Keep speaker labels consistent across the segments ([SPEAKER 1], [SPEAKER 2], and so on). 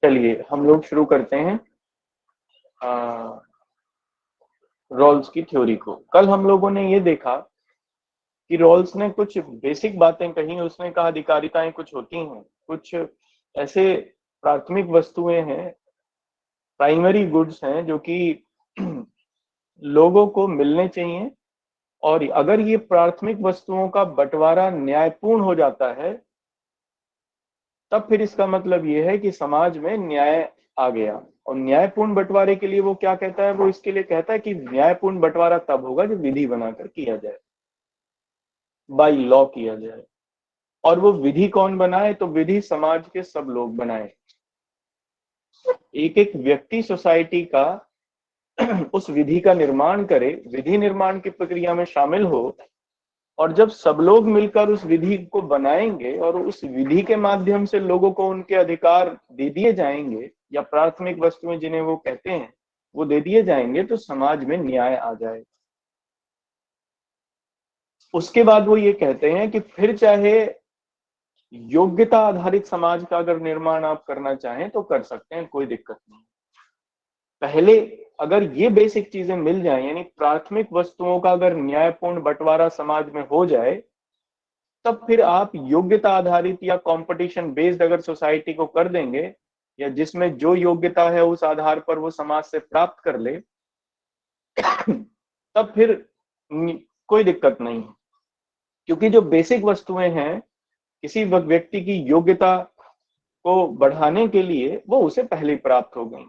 [SPEAKER 1] चलिए हम लोग शुरू करते हैं रॉल्स की थ्योरी को। कल हम लोगों ने ये देखा कि रॉल्स ने कुछ बेसिक बातें कही। उसने कहा अधिकारिताएं कुछ होती हैं, कुछ ऐसे प्राथमिक वस्तुएं हैं, प्राइमरी गुड्स हैं जो कि लोगों को मिलने चाहिए, और अगर ये प्राथमिक वस्तुओं का बंटवारा न्यायपूर्ण हो जाता है तब फिर इसका मतलब ये है कि समाज में न्याय आ गया। और न्यायपूर्ण बंटवारे के लिए वो क्या कहता है, वो इसके लिए कहता है कि न्यायपूर्ण बंटवारा तब होगा जब विधि बनाकर किया जाए, बाय लॉ किया जाए। और वो विधि कौन बनाए, तो विधि समाज के सब लोग बनाए। एक एक व्यक्ति सोसाइटी का उस विधि का निर्माण करे, विधि निर्माण की प्रक्रिया में शामिल हो, और जब सब लोग मिलकर उस विधि को बनाएंगे और उस विधि के माध्यम से लोगों को उनके अधिकार दे दिए जाएंगे, या प्राथमिक वस्तुएं जिन्हें वो कहते हैं वो दे दिए जाएंगे, तो समाज में न्याय आ जाए। उसके बाद वो ये कहते हैं कि फिर चाहे योग्यता आधारित समाज का अगर निर्माण आप करना चाहें तो कर सकते हैं, कोई दिक्कत नहीं। पहले अगर ये बेसिक चीजें मिल जाए, यानी प्राथमिक वस्तुओं का अगर न्यायपूर्ण बंटवारा समाज में हो जाए, तब फिर आप योग्यता आधारित या कंपटीशन बेस्ड अगर सोसाइटी को कर देंगे, या जिसमें जो योग्यता है उस आधार पर वो समाज से प्राप्त कर ले, तब फिर कोई दिक्कत नहीं है। क्योंकि जो बेसिक वस्तुएं हैं किसी व्यक्ति की योग्यता को बढ़ाने के लिए, वो उसे पहले ही प्राप्त हो गई।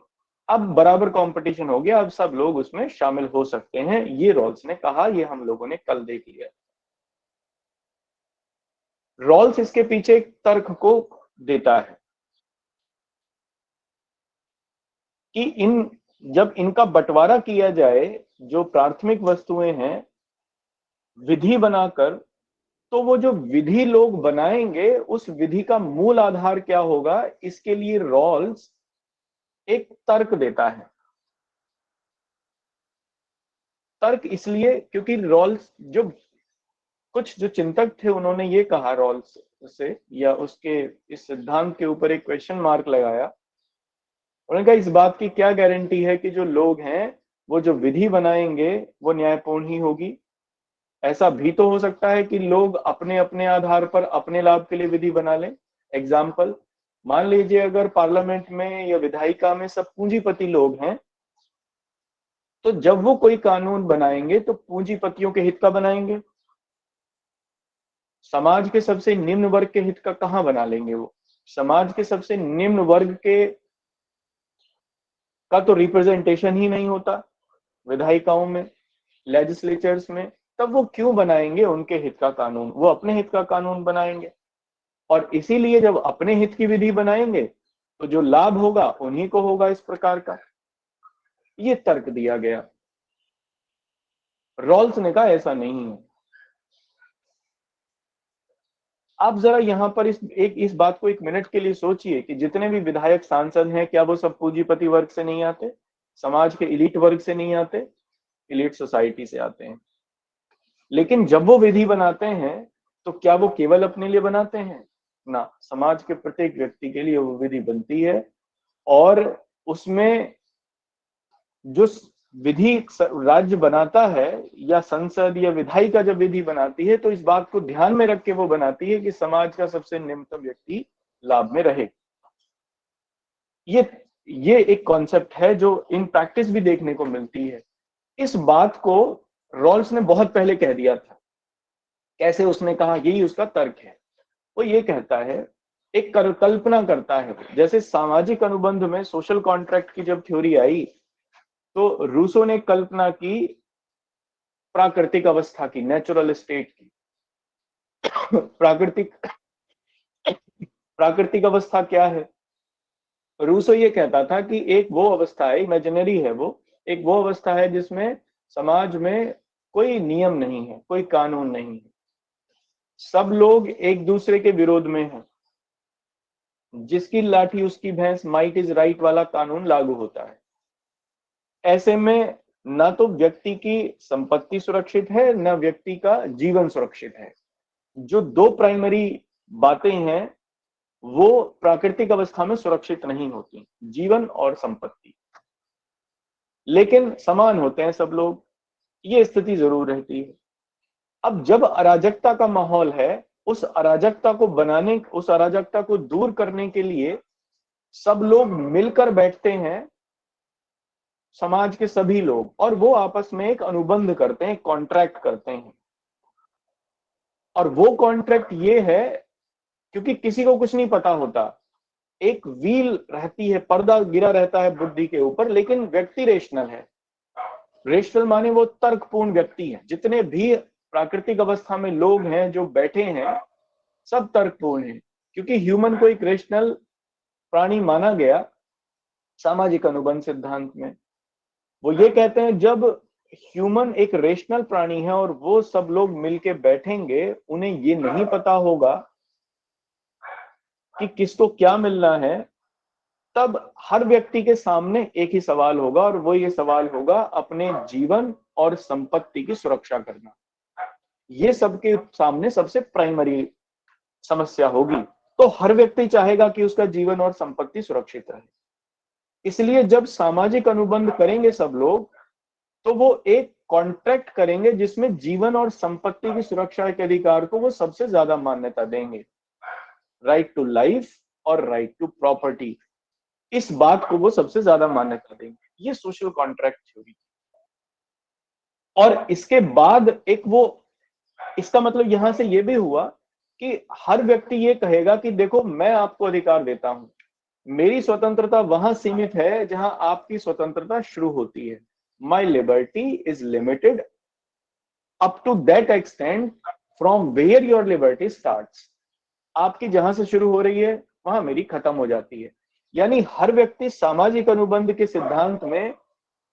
[SPEAKER 1] अब बराबर कंपटीशन हो गया, अब सब लोग उसमें शामिल हो सकते हैं, ये रॉल्स ने कहा। ये हम लोगों ने कल देख लिया। रॉल्स इसके पीछे एक तर्क को देता है कि जब इनका बंटवारा किया जाए, जो प्राथमिक वस्तुएं हैं विधि बनाकर, तो वो जो विधि लोग बनाएंगे उस विधि का मूल आधार क्या होगा, इसके लिए रॉल्स एक तर्क देता है। तर्क इसलिए क्योंकि रॉल्स कुछ जो चिंतक थे उन्होंने ये कहा रॉल्स से, या उसके इस सिद्धांत के ऊपर एक क्वेश्चन मार्क लगाया। उन्होंने कहा इस बात की क्या गारंटी है कि जो लोग हैं वो जो विधि बनाएंगे वो न्यायपूर्ण ही होगी। ऐसा भी तो हो सकता है कि लोग अपने अपने आधार पर अपने लाभ के लिए विधि बना लें। एग्जाम्पल, मान लीजिए अगर पार्लियामेंट में या विधायिका में सब पूंजीपति लोग हैं, तो जब वो कोई कानून बनाएंगे तो पूंजीपतियों के हित का बनाएंगे। समाज के सबसे निम्न वर्ग के हित का कहां बना लेंगे वो? समाज के सबसे निम्न वर्ग के का तो रिप्रेजेंटेशन ही नहीं होता विधायिकाओं में, लेजिस्लेचर्स में। तब वो क्यों बनाएंगे उनके हित का कानून? वो अपने हित का कानून बनाएंगे। और इसीलिए जब अपने हित की विधि बनाएंगे तो जो लाभ होगा उन्हीं को होगा। इस प्रकार का ये तर्क दिया गया। रॉल्स ने कहा ऐसा नहीं है। आप जरा यहां पर इस बात को एक मिनट के लिए सोचिए कि जितने भी विधायक सांसद हैं, क्या वो सब पूंजीपति वर्ग से नहीं आते? समाज के इलीट वर्ग से नहीं आते? इलीट सोसाइटी से आते हैं। लेकिन जब वो विधि बनाते हैं तो क्या वो केवल अपने लिए बनाते हैं? ना, समाज के प्रत्येक व्यक्ति के लिए वो विधि बनती है। और उसमें जो विधि राज्य बनाता है, या संसद या विधायिका जब विधि बनाती है, तो इस बात को ध्यान में रख के वो बनाती है कि समाज का सबसे निम्नतम व्यक्ति लाभ में रहे। ये एक कॉन्सेप्ट है जो इन प्रैक्टिस भी देखने को मिलती है। इस बात को रॉल्स ने बहुत पहले कह दिया था। कैसे? उसने कहा, यही उसका तर्क है। वो ये कहता है, एक कल्पना करता है, जैसे सामाजिक अनुबंध में सोशल कॉन्ट्रैक्ट की जब थ्योरी आई तो रूसो ने कल्पना की प्राकृतिक अवस्था की, नेचुरल स्टेट की। प्राकृतिक प्राकृतिक अवस्था क्या है? रूसो ये कहता था कि एक वो अवस्था है, इमेजिनरी है वो, एक वो अवस्था है जिसमें समाज में कोई नियम नहीं है, कोई कानून नहीं है, सब लोग एक दूसरे के विरोध में हैं। जिसकी लाठी उसकी भैंस, माइट इज राइट वाला कानून लागू होता है। ऐसे में ना तो व्यक्ति की संपत्ति सुरक्षित है, ना व्यक्ति का जीवन सुरक्षित है। जो दो प्राइमरी बातें हैं वो प्राकृतिक अवस्था में सुरक्षित नहीं होती, जीवन और संपत्ति। लेकिन समान होते हैं सब लोग, ये स्थिति जरूर रहती है। अब जब अराजकता का माहौल है, उस अराजकता को बनाने, उस अराजकता को दूर करने के लिए सब लोग मिलकर बैठते हैं, समाज के सभी लोग, और वो आपस में एक अनुबंध करते हैं, कॉन्ट्रैक्ट करते हैं। और वो कॉन्ट्रैक्ट ये है, क्योंकि किसी को कुछ नहीं पता होता, एक व्हील रहती है, पर्दा गिरा रहता है बुद्धि के ऊपर, लेकिन व्यक्ति रेशनल है। रेशनल माने वो तर्कपूर्ण व्यक्ति है। जितने भी प्राकृतिक अवस्था में लोग हैं जो बैठे हैं, सब तर्कपूर्ण हैं, क्योंकि ह्यूमन को एक रेशनल प्राणी माना गया सामाजिक अनुबंध सिद्धांत में। वो ये कहते हैं जब ह्यूमन एक रेशनल प्राणी है और वो सब लोग मिलके बैठेंगे, उन्हें ये नहीं पता होगा कि किसको क्या मिलना है, तब हर व्यक्ति के सामने एक ही सवाल होगा, और वो ये सवाल होगा अपने जीवन और संपत्ति की सुरक्षा करना। ये सबके सामने सबसे प्राइमरी समस्या होगी। तो हर व्यक्ति चाहेगा कि उसका जीवन और संपत्ति सुरक्षित रहे। इसलिए जब सामाजिक अनुबंध करेंगे सब लोग, तो वो एक कॉन्ट्रैक्ट करेंगे जिसमें जीवन और संपत्ति की सुरक्षा के अधिकार को वो सबसे ज्यादा मान्यता देंगे। राइट टू लाइफ और राइट टू प्रॉपर्टी, इस बात को वो सबसे ज्यादा मान्यता देंगे। ये सोशल कॉन्ट्रैक्ट थ्योरी। और इसके बाद एक वो, इसका मतलब यहां से ये भी हुआ कि हर व्यक्ति ये कहेगा कि देखो मैं आपको अधिकार देता हूं, मेरी स्वतंत्रता वहां सीमित है जहां आपकी स्वतंत्रता शुरू होती है। My liberty is limited up to that extent from where your liberty starts. आपकी जहां से शुरू हो रही है वहां मेरी खत्म हो जाती है। यानी हर व्यक्ति सामाजिक अनुबंध के सिद्धांत में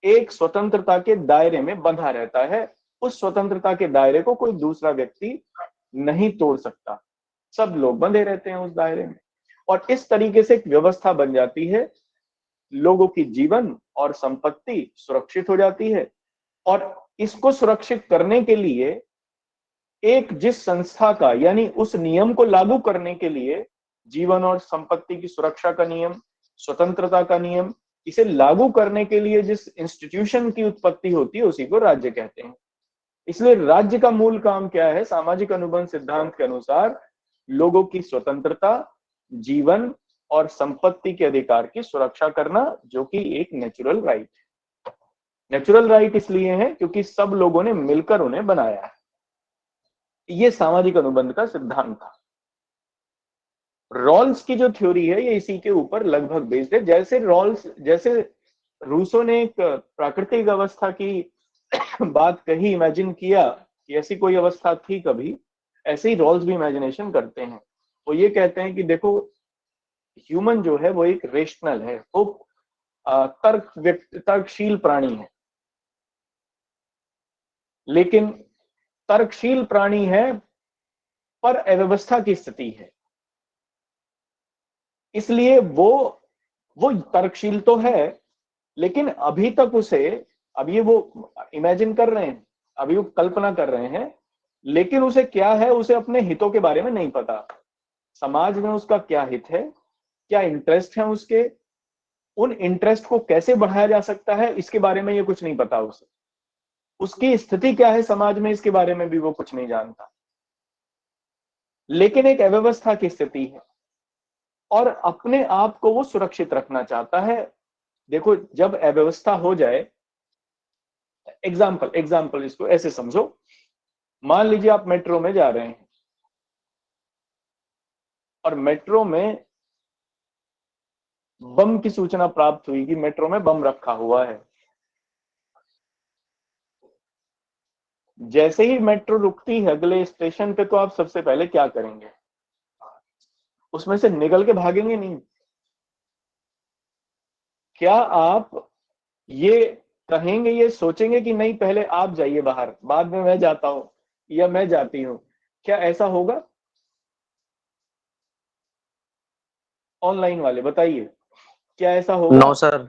[SPEAKER 1] एक स्वतंत्रता के दायरे में बंधा रहता है। उस स्वतंत्रता के दायरे को कोई दूसरा व्यक्ति नहीं तोड़ सकता, सब लोग बंधे रहते हैं उस दायरे में। और इस तरीके से एक व्यवस्था बन जाती है, लोगों की जीवन और संपत्ति सुरक्षित हो जाती है। और इसको सुरक्षित करने के लिए एक जिस संस्था का, यानी उस नियम को लागू करने के लिए, जीवन और संपत्ति की सुरक्षा का नियम, स्वतंत्रता का नियम, इसे लागू करने के लिए जिस इंस्टीट्यूशन की उत्पत्ति होती है उसी को राज्य कहते हैं। इसलिए राज्य का मूल काम क्या है? सामाजिक अनुबंध सिद्धांत के अनुसार लोगों की स्वतंत्रता, जीवन और संपत्ति के अधिकार की सुरक्षा करना, जो कि एक नेचुरल राइट है। नेचुरल राइट इसलिए है क्योंकि सब लोगों ने मिलकर उन्हें बनाया है। ये सामाजिक अनुबंध का सिद्धांत था। रॉल्स की जो थ्योरी है ये इसी के ऊपर लगभग बेस्ड है। जैसे रूसो ने एक प्राकृतिक अवस्था की बात कही, इमेजिन किया कि ऐसी कोई अवस्था थी कभी, ऐसे ही रॉल्स भी इमेजिनेशन करते हैं। वो ये कहते हैं कि देखो ह्यूमन जो है वो एक रेशनल है, वो तर्कशील प्राणी है, लेकिन तर्कशील प्राणी है पर अव्यवस्था की स्थिति है। इसलिए वो तर्कशील तो है, लेकिन अभी तक उसे, अब ये वो इमेजिन कर रहे हैं, अभी वो कल्पना कर रहे हैं, लेकिन उसे क्या है, उसे अपने हितों के बारे में नहीं पता। समाज में उसका क्या हित है, क्या इंटरेस्ट है उसके, उन इंटरेस्ट को कैसे बढ़ाया जा सकता है, इसके बारे में ये कुछ नहीं पता उसे। उसकी स्थिति क्या है समाज में, इसके बारे में भी वो कुछ नहीं जानता। लेकिन एक अव्यवस्था की स्थिति है और अपने आप को वो सुरक्षित रखना चाहता है। देखो जब अव्यवस्था हो जाए, एग्जाम्पल इसको ऐसे समझो, मान लीजिए आप मेट्रो में जा रहे हैं और मेट्रो में बम की सूचना प्राप्त हुई कि मेट्रो में बम रखा हुआ है। जैसे ही मेट्रो रुकती है अगले स्टेशन पे, तो आप सबसे पहले क्या करेंगे? उसमें से निकल के भागेंगे नहीं। क्या आप ये कहेंगे, ये सोचेंगे कि नहीं पहले आप जाइए बाहर, बाद में मैं जाता हूं या मैं जाती हूं? क्या ऐसा होगा? ऑनलाइन वाले बताइए, क्या ऐसा होगा?
[SPEAKER 2] नो सर,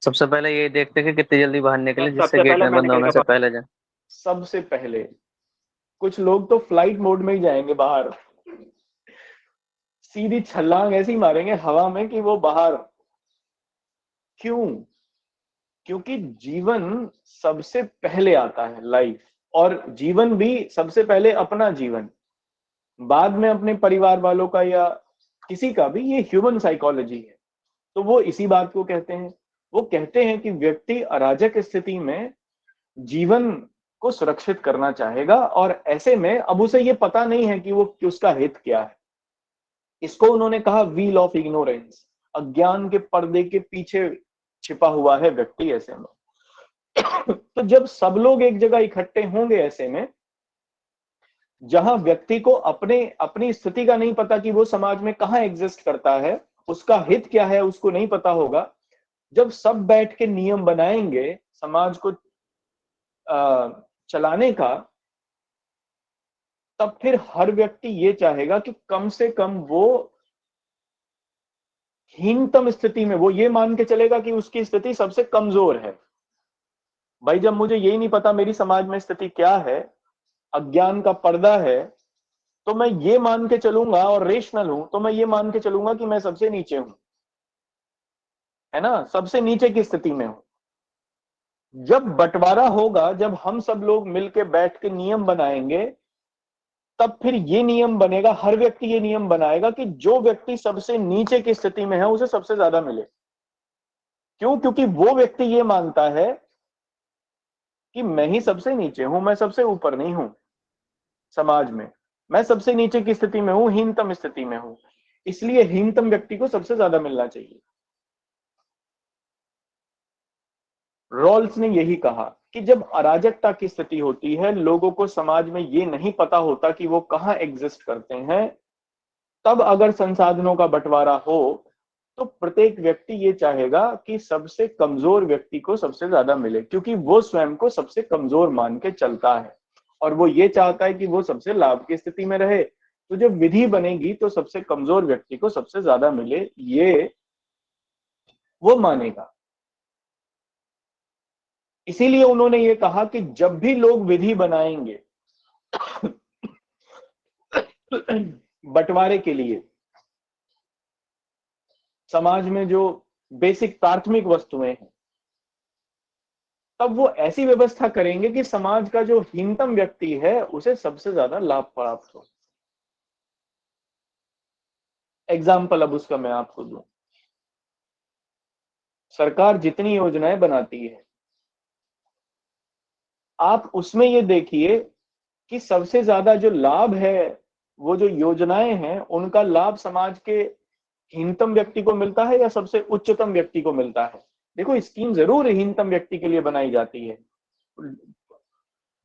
[SPEAKER 2] सबसे पहले ये देखते हैं कि कितनी जल्दी बाहर निकले जिससे
[SPEAKER 1] सबसे
[SPEAKER 2] गेट
[SPEAKER 1] पहले
[SPEAKER 2] में
[SPEAKER 1] मैं
[SPEAKER 2] बंद होने
[SPEAKER 1] निकलूंगा
[SPEAKER 2] से पहले जाए।
[SPEAKER 1] सबसे पहले कुछ लोग तो फ्लाइट मोड में ही जाएंगे बाहर, सीधी छलांग ऐसी मारेंगे हवा में कि वो बाहर। क्यों? क्योंकि जीवन सबसे पहले आता है, लाइफ, और जीवन भी सबसे पहले अपना जीवन, बाद में अपने परिवार वालों का या किसी का भी। ये ह्यूमन साइकोलॉजी है। तो वो इसी बात को कहते हैं। वो कहते हैं कि व्यक्ति अराजक स्थिति में जीवन को सुरक्षित करना चाहेगा, और ऐसे में अब उसे ये पता नहीं है कि वो कि उसका हित क्या है। इसको उन्होंने कहा व्हील ऑफ इग्नोरेंस। अज्ञान के पर्दे के पीछे छिपा हुआ है व्यक्ति ऐसे में। तो जब सब लोग एक जगह इकट्ठे होंगे ऐसे में, जहां व्यक्ति को अपने अपनी स्थिति का नहीं पता कि वो समाज में कहां एग्जिस्ट करता है, उसका हित क्या है उसको नहीं पता होगा, जब सब बैठ के नियम बनाएंगे समाज को चलाने का, तब फिर हर व्यक्ति ये चाहेगा कि कम से कम वो हीनतम स्थिति में, वो ये मान के चलेगा कि उसकी स्थिति सबसे कमजोर है। भाई जब मुझे यही नहीं पता मेरी समाज में स्थिति क्या है, अज्ञान का पर्दा है, तो मैं ये मान के चलूंगा, और रेशनल हूं तो मैं ये मान के चलूंगा कि मैं सबसे नीचे हूं, है ना, सबसे नीचे की स्थिति में हूं। जब बंटवारा होगा, जब हम सब लोग मिलके बैठ के नियम बनाएंगे, तब फिर ये नियम बनेगा, हर व्यक्ति ये नियम बनाएगा कि जो व्यक्ति सबसे नीचे की स्थिति में है उसे सबसे ज्यादा मिले। क्यों? क्योंकि वो व्यक्ति ये मानता है कि मैं ही सबसे नीचे हूं, मैं सबसे ऊपर नहीं हूं समाज में, मैं सबसे नीचे की स्थिति में हूं, हीनतम स्थिति में हूं, इसलिए हीनतम व्यक्ति को सबसे ज्यादा मिलना चाहिए। रॉल्स ने यही कहा कि जब अराजकता की स्थिति होती है, लोगों को समाज में ये नहीं पता होता कि वो कहां एग्जिस्ट करते हैं, तब अगर संसाधनों का बंटवारा हो, तो प्रत्येक व्यक्ति ये चाहेगा कि सबसे कमजोर व्यक्ति को सबसे ज्यादा मिले, क्योंकि वो स्वयं को सबसे कमजोर मान के चलता है, और वो ये चाहता है कि वो सबसे लाभ की स्थिति में रहे। तो जब विधि बनेगी तो सबसे कमजोर व्यक्ति को सबसे ज्यादा मिले, ये वो मानेगा। इसीलिए उन्होंने ये कहा कि जब भी लोग विधि बनाएंगे बंटवारे के लिए, समाज में जो बेसिक प्राथमिक वस्तुएं हैं, तब वो ऐसी व्यवस्था करेंगे कि समाज का जो हीनतम व्यक्ति है उसे सबसे ज्यादा लाभ प्राप्त हो। एग्जाम्पल अब उसका मैं आपको दूं। सरकार जितनी योजनाएं बनाती है, आप उसमें ये देखिए कि सबसे ज्यादा जो लाभ है, वो जो योजनाएं हैं उनका लाभ समाज के हीनतम व्यक्ति को मिलता है या सबसे उच्चतम व्यक्ति को मिलता है? देखो, स्कीम जरूर हीनतम व्यक्ति के लिए बनाई जाती है,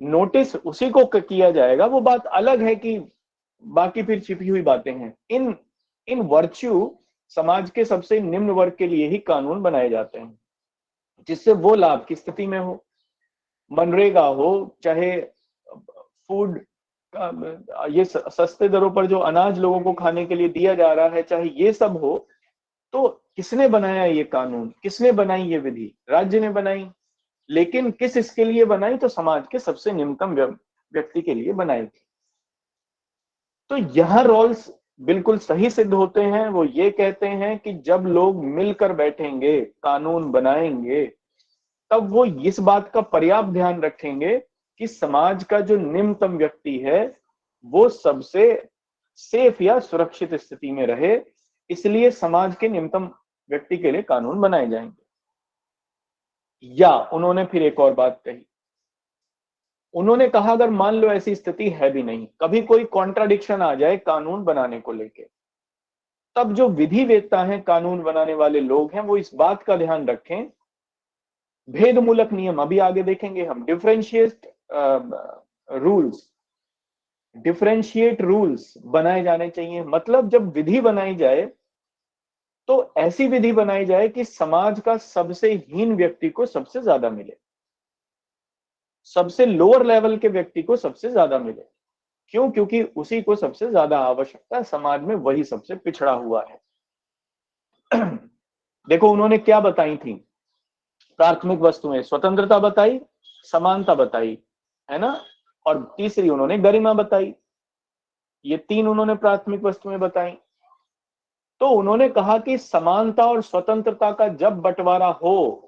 [SPEAKER 1] नोटिस उसी को किया जाएगा, वो बात अलग है कि बाकी फिर छिपी हुई बातें हैं। इन इन वर्च्यू समाज के सबसे निम्न वर्ग के लिए ही कानून बनाए जाते हैं, जिससे वो लाभ की स्थिति में हो। मनरेगा हो, चाहे फूड, ये सस्ते दरों पर जो अनाज लोगों को खाने के लिए दिया जा रहा है, चाहे ये सब हो, तो किसने बनाया ये कानून, किसने बनाई ये विधि? राज्य ने बनाई। लेकिन किस इसके लिए बनाई? तो समाज के सबसे निम्नतम व्यक्ति के लिए बनाई थी। तो यह रोल्स बिल्कुल सही सिद्ध होते हैं। वो ये कहते हैं कि जब लोग मिलकर बैठेंगे, कानून बनाएंगे, तब वो इस बात का पर्याप्त ध्यान रखेंगे कि समाज का जो निम्नतम व्यक्ति है वो सबसे सेफ या सुरक्षित स्थिति में रहे। इसलिए समाज के निम्नतम व्यक्ति के लिए कानून बनाए जाएंगे। या उन्होंने फिर एक और बात कही, उन्होंने कहा अगर मान लो ऐसी स्थिति है भी नहीं, कभी कोई कॉन्ट्राडिक्शन आ जाए कानून बनाने को लेके, तब जो विधि वेत्ता है, कानून बनाने वाले लोग हैं, वो इस बात का ध्यान रखें, भेदमूलक नियम अभी आगे देखेंगे हम, डिफरेंशिएट रूल्स बनाए जाने चाहिए। मतलब जब विधि बनाई जाए तो ऐसी विधि बनाई जाए कि समाज का सबसे हीन व्यक्ति को सबसे ज्यादा मिले, सबसे लोअर लेवल के व्यक्ति को सबसे ज्यादा मिले। क्यों? क्योंकि उसी को सबसे ज्यादा आवश्यकता है, समाज में वही सबसे पिछड़ा हुआ है। देखो उन्होंने क्या बताई थी प्राथमिक वस्तुएं? स्वतंत्रता बताई, समानता बताई, है ना, और तीसरी उन्होंने गरिमा बताई। ये तीन उन्होंने प्राथमिक वस्तुएं बताई। तो उन्होंने कहा कि समानता और स्वतंत्रता का जब बंटवारा हो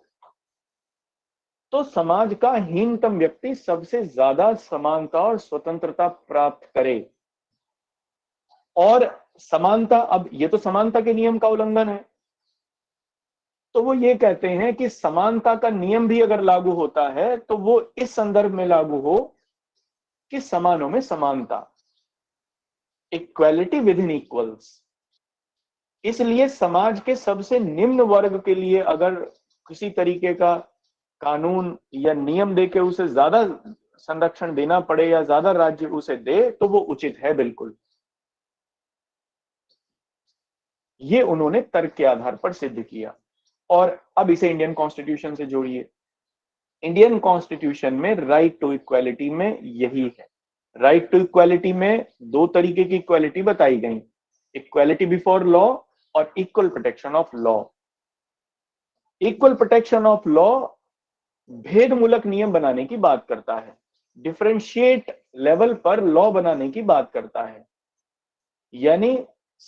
[SPEAKER 1] तो समाज का हीनतम व्यक्ति सबसे ज्यादा समानता और स्वतंत्रता प्राप्त करे। और समानता, अब ये तो समानता के नियम का उल्लंघन है, तो वो ये कहते हैं कि समानता का नियम भी अगर लागू होता है तो वो इस संदर्भ में लागू हो कि समानों में समानता, इक्वालिटी विद इन इक्वल्स। इसलिए समाज के सबसे निम्न वर्ग के लिए अगर किसी तरीके का कानून या नियम देके उसे ज्यादा संरक्षण देना पड़े या ज्यादा राज्य उसे दे तो वो उचित है, बिल्कुल। ये उन्होंने तर्क के आधार पर सिद्ध किया। और अब इसे इंडियन कॉन्स्टिट्यूशन से जोड़िए। इंडियन कॉन्स्टिट्यूशन में राइट टू इक्वालिटी में यही है। राइट टू इक्वालिटी में दो तरीके की इक्वालिटी बताई गई, इक्वालिटी बिफोर लॉ और equal protection of law. Equal protection of law भेदमूलक नियम बनाने की बात करता है, डिफरेंशिएट लेवल पर लॉ बनाने की बात करता है, यानी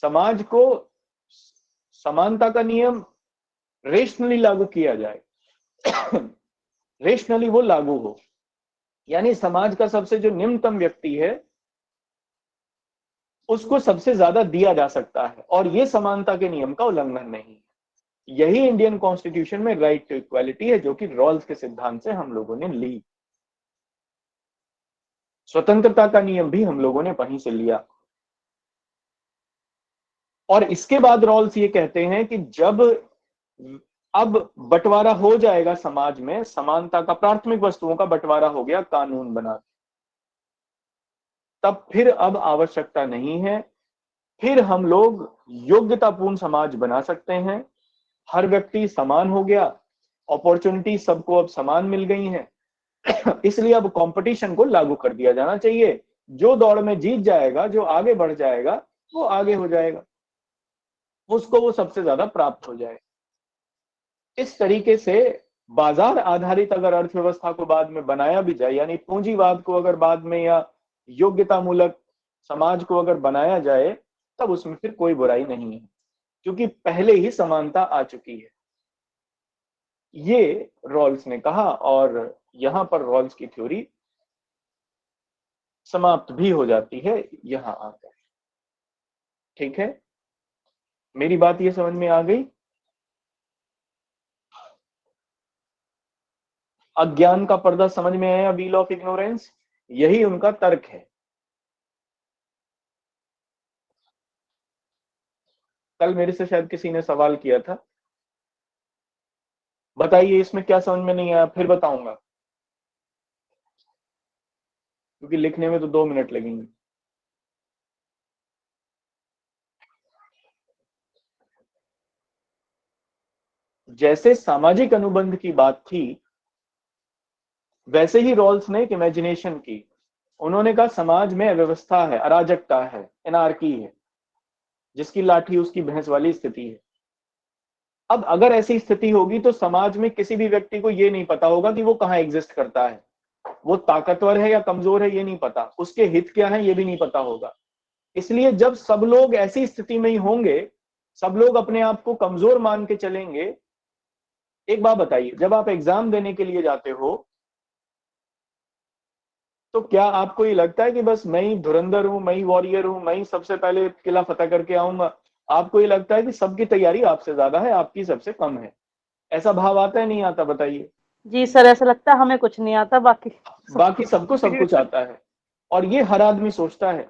[SPEAKER 1] समाज को समानता का नियम रेशनली लागू किया जाए रेशनली वो लागू हो, यानी समाज का सबसे जो निम्नतम व्यक्ति है उसको सबसे ज्यादा दिया जा सकता है, और ये समानता के नियम का उल्लंघन नहीं। यही इंडियन कॉन्स्टिट्यूशन में राइट टू इक्वालिटी है, जो कि रॉल्स के सिद्धांत से हम लोगों ने ली। स्वतंत्रता का नियम भी हम लोगों ने वहीं से लिया। और इसके बाद रॉल्स ये कहते हैं कि जब अब बंटवारा हो जाएगा समाज में, समानता का, प्राथमिक वस्तुओं का बंटवारा हो गया कानून बना, तब फिर अब आवश्यकता नहीं है, फिर हम लोग योग्यतापूर्ण समाज बना सकते हैं। हर व्यक्ति समान हो गया, अपॉर्चुनिटी सबको अब समान मिल गई हैं इसलिए अब कंपटीशन को लागू कर दिया जाना चाहिए। जो दौड़ में जीत जाएगा, जो आगे बढ़ जाएगा, वो आगे हो जाएगा, उसको वो सबसे ज्यादा प्राप्त हो जाए। इस तरीके से बाजार आधारित अगर अर्थव्यवस्था को बाद में बनाया भी जाए, यानी पूंजीवाद को अगर बाद में या योग्यता मूलक समाज को अगर बनाया जाए, तब उसमें फिर कोई बुराई नहीं है, क्योंकि पहले ही समानता आ चुकी है। ये रॉल्स ने कहा, और यहां पर रॉल्स की थ्योरी समाप्त भी हो जाती है यहां आकर। ठीक है, मेरी बात ये समझ में आ गई? अज्ञान का पर्दा समझ में आया, व्हील ऑफ इग्नोरेंस, यही उनका तर्क है। कल मेरे से शायद किसी ने सवाल किया था, बताइए इसमें क्या समझ में नहीं आया, फिर बताऊंगा, क्योंकि लिखने में तो 2 मिनट लगेंगे। जैसे सामाजिक अनुबंध की बात थी, वैसे ही रॉल्स ने एक इमेजिनेशन की। उन्होंने कहा समाज में अव्यवस्था है, अराजकता है, एनार्की है, जिसकी लाठी उसकी भैंस वाली स्थिति है। अब अगर ऐसी स्थिति होगी तो समाज में किसी भी व्यक्ति को यह नहीं पता होगा कि वो कहाँ एग्जिस्ट करता है, वो ताकतवर है या कमजोर है ये नहीं पता, उसके हित क्या है ये भी नहीं पता होगा। इसलिए जब सब लोग ऐसी स्थिति में ही होंगे, सब लोग अपने आप को कमजोर मान के चलेंगे। एक बात बताइए, जब आप एग्जाम देने के लिए जाते हो तो क्या आपको ये लगता है कि बस मैं ही धुरंधर हूं, मैं ही वॉरियर हूं, मैं ही सबसे पहले किला फतेह करके आऊंगा? आपको ये लगता है कि सबकी तैयारी आपसे ज्यादा है, आपकी सबसे कम है? ऐसा भाव आता है, नहीं आता, बताइए?
[SPEAKER 3] जी सर, ऐसा लगता है हमें कुछ नहीं आता,
[SPEAKER 1] बाकी सबको सब कुछ आता है। और ये हर आदमी सोचता है।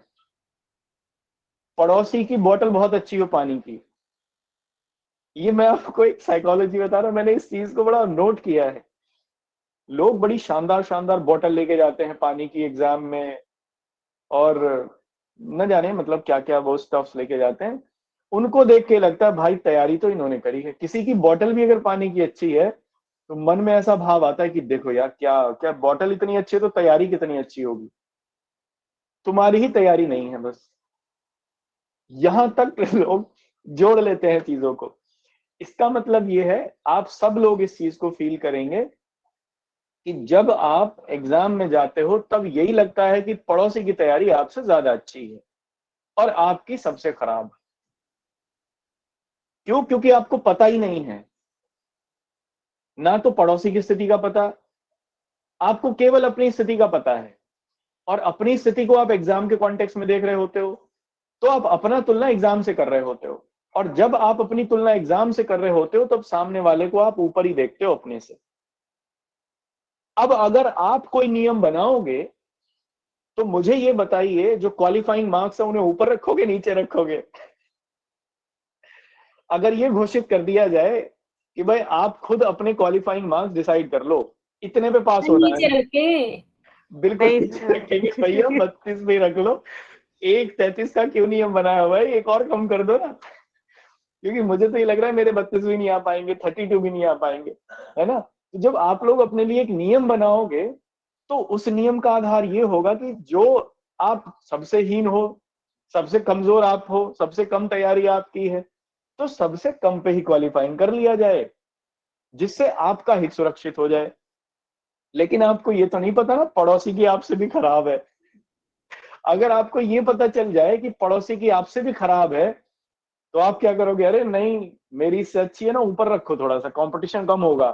[SPEAKER 1] पड़ोसी की बोतल बहुत अच्छी हो पानी की, ये मैं आपको एक साइकोलॉजी बता रहा हूं, मैंने इस चीज को बड़ा नोट किया है। लोग बड़ी शानदार शानदार बोतल लेके जाते हैं पानी की एग्जाम में, और न जाने मतलब क्या क्या वो स्टफ्स लेके जाते हैं। उनको देख के लगता है भाई तैयारी तो इन्होंने करी है। किसी की बोतल भी अगर पानी की अच्छी है तो मन में ऐसा भाव आता है कि देखो यार, क्या क्या बोतल इतनी अच्छी है तो तैयारी कितनी अच्छी होगी। तुम्हारी ही तैयारी नहीं है बस। यहां तक लोग जोड़ लेते हैं चीजों को। इसका मतलब ये है, आप सब लोग इस चीज को फील करेंगे कि जब आप एग्जाम में जाते हो तब यही लगता है कि पड़ोसी की तैयारी आपसे ज्यादा अच्छी है और आपकी सबसे खराब है। क्यों? क्योंकि आपको पता ही नहीं है, ना तो पड़ोसी की स्थिति का पता, आपको केवल अपनी स्थिति का पता है। और अपनी स्थिति को आप एग्जाम के कॉन्टेक्स्ट में देख रहे होते हो, तो आप अपना तुलना एग्जाम से कर रहे होते हो। और जब आप अपनी तुलना एग्जाम से कर रहे होते हो, तब सामने वाले को आप ऊपर ही देखते हो अपने से। अब अगर आप कोई नियम बनाओगे, तो मुझे ये बताइए, जो क्वालिफाइंग मार्क्स है उन्हें ऊपर रखोगे, नीचे रखोगे? अगर ये घोषित कर दिया जाए कि भाई आप खुद अपने क्वालिफाइंग मार्क्स डिसाइड कर लो, इतने पे पास होना है,
[SPEAKER 4] नीचे रखे।
[SPEAKER 1] बिल्कुल
[SPEAKER 3] नहीं
[SPEAKER 1] नीचे
[SPEAKER 3] सर।
[SPEAKER 1] रखेंगे भैया, 32 पे रख लो। एक 33 का क्यों नियम बनाया हुआ है, एक और कम कर दो ना, क्योंकि मुझे तो ये लग रहा है मेरे 32 भी नहीं आ पाएंगे, 32 भी नहीं आ पाएंगे, है ना? तो जब आप लोग अपने लिए एक नियम बनाओगे, तो उस नियम का आधार ये होगा कि जो आप सबसे हीन हो, सबसे कमजोर आप हो, सबसे कम तैयारी आपकी है, तो सबसे कम पे ही क्वालिफाइंग कर लिया जाए, जिससे आपका हित सुरक्षित हो जाए। लेकिन आपको ये तो नहीं पता ना पड़ोसी की आपसे भी खराब है। अगर आपको ये पता चल जाए कि पड़ोसी की आपसे भी खराब है, तो आप क्या करोगे? अरे नहीं, मेरी इससे अच्छी है ना, ऊपर रखो, थोड़ा सा कंपटीशन कम होगा,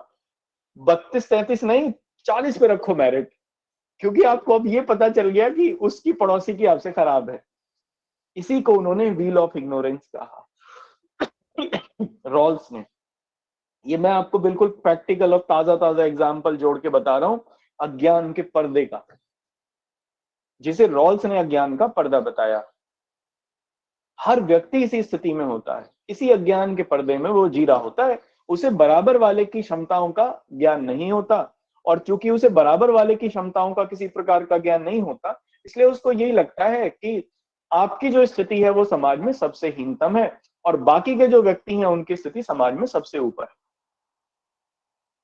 [SPEAKER 1] 32-33 नहीं, 40 पे रखो मेरिट। क्योंकि आपको अब ये पता चल गया कि उसकी पड़ोसी की आपसे खराब है। इसी को उन्होंने व्हील ऑफ इग्नोरेंस कहा, रॉल्स ने। ये मैं आपको बिल्कुल प्रैक्टिकल और ताजा ताजा एग्जाम्पल जोड़ के बता रहा हूं अज्ञान के पर्दे का, जिसे रॉल्स ने अज्ञान का पर्दा बताया। हर व्यक्ति इसी स्थिति में होता है, इसी अज्ञान के पर्दे में वो जी रहा होता है। उसे बराबर वाले की क्षमताओं का ज्ञान नहीं होता, और चूंकि उसे बराबर वाले की क्षमताओं का किसी प्रकार का ज्ञान नहीं होता, इसलिए उसको यही लगता है कि आपकी जो स्थिति है वो समाज में सबसे हीनतम है, और बाकी के जो व्यक्ति हैं उनकी स्थिति समाज में सबसे ऊपर है।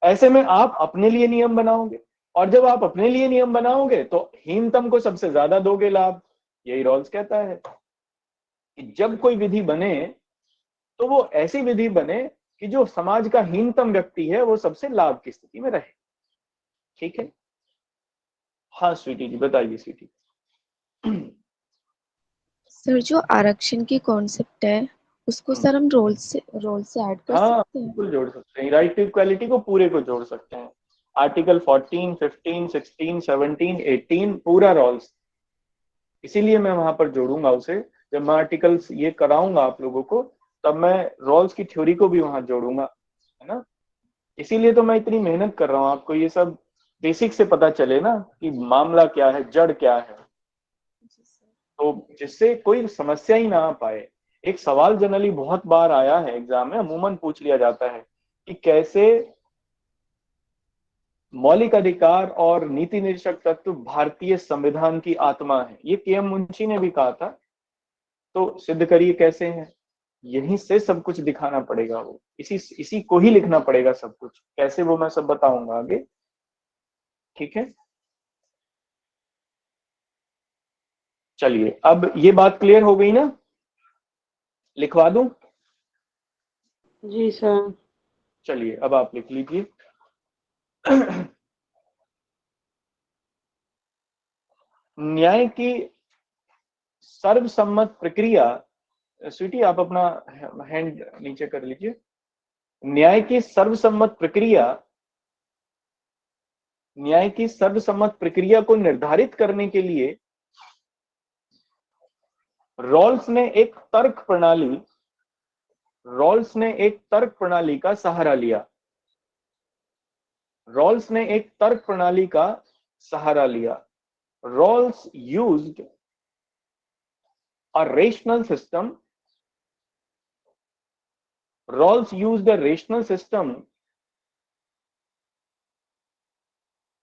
[SPEAKER 1] ऐसे में आप अपने लिए नियम बनाओगे, और जब आप अपने लिए नियम बनाओगे तो हीनतम को सबसे ज्यादा दोगे लाभ। यही रॉल्स कहता है कि जब कोई विधि बने, तो वो ऐसी विधि बने कि जो समाज का हीनतम व्यक्ति है वो सबसे लाभ की स्थिति में रहे। ठीक है? हाँ स्वीटी जी, बताइए स्वीटी।
[SPEAKER 5] सर, जो आरक्षण की कॉन्सेप्ट है उसको सर हम रोल से ऐड कर
[SPEAKER 1] हाँ
[SPEAKER 5] सकते हैं?
[SPEAKER 1] बिल्कुल जोड़ सकते हैं, राइट टू इक्वालिटी को पूरे को जोड़ सकते हैं। आर्टिकल 14, 15, 16, 17, 18 पूरा रॉल्स, इसीलिए मैं वहां पर जोड़ूंगा उसे। जब मैं आर्टिकल्स ये कराऊंगा आप लोगों को, तब मैं रॉल्स की थ्योरी को भी वहां जोड़ूंगा, है ना? इसीलिए तो मैं इतनी मेहनत कर रहा हूँ, आपको ये सब बेसिक से पता चले ना कि मामला क्या है, जड़ क्या है, तो जिससे कोई समस्या ही ना आ पाए। एक सवाल जनरली बहुत बार आया है एग्जाम में, अमूमन पूछ लिया जाता है कि कैसे मौलिक अधिकार और नीति निरीक्षक तत्व भारतीय संविधान की आत्मा है। ये के.एम. मुंशी ने भी कहा था, तो सिद्ध करिए कैसे है। यहीं से सब कुछ दिखाना पड़ेगा, वो इसी को ही लिखना पड़ेगा सब कुछ, कैसे वो मैं सब बताऊंगा आगे। ठीक है, चलिए अब ये बात क्लियर हो गई ना? लिखवा दूं?
[SPEAKER 3] जी सर।
[SPEAKER 1] चलिए अब आप लिख लीजिए। न्याय की सर्वसम्मत प्रक्रिया, स्वीटी आप अपना हैंड नीचे कर लीजिए। न्याय की सर्वसम्मत प्रक्रिया, न्याय की सर्वसम्मत प्रक्रिया को निर्धारित करने के लिए रॉल्स ने एक तर्क प्रणाली, रॉल्स ने एक तर्क प्रणाली का सहारा लिया। रॉल्स ने एक तर्क प्रणाली का सहारा लिया। Rawls used a rational system, Rawls used a rational system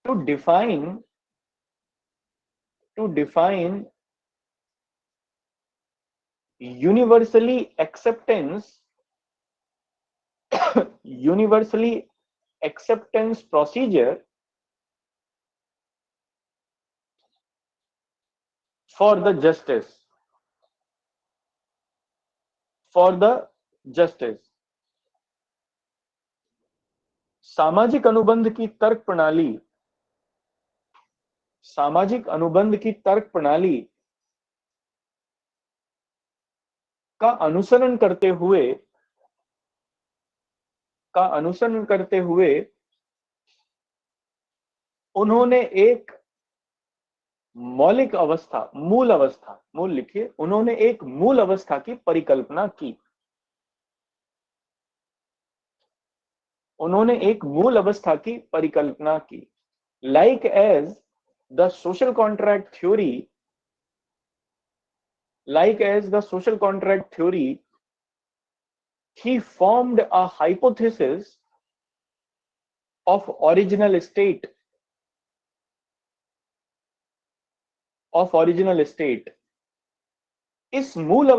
[SPEAKER 1] to define universally acceptance procedure for the justice, सामाजिक अनुबंध की तर्क प्रणाली, सामाजिक अनुबंध की तर्क प्रणाली का अनुसरण करते हुए का अनुसरण करते हुए उन्होंने एक मौलिक अवस्था, मूल लिखिए, उन्होंने एक मूल अवस्था की परिकल्पना की। उन्होंने एक मूल अवस्था की परिकल्पना की। Like as the social contract theory, like as the social contract theory, he formed a hypothesis of original state, इस मूल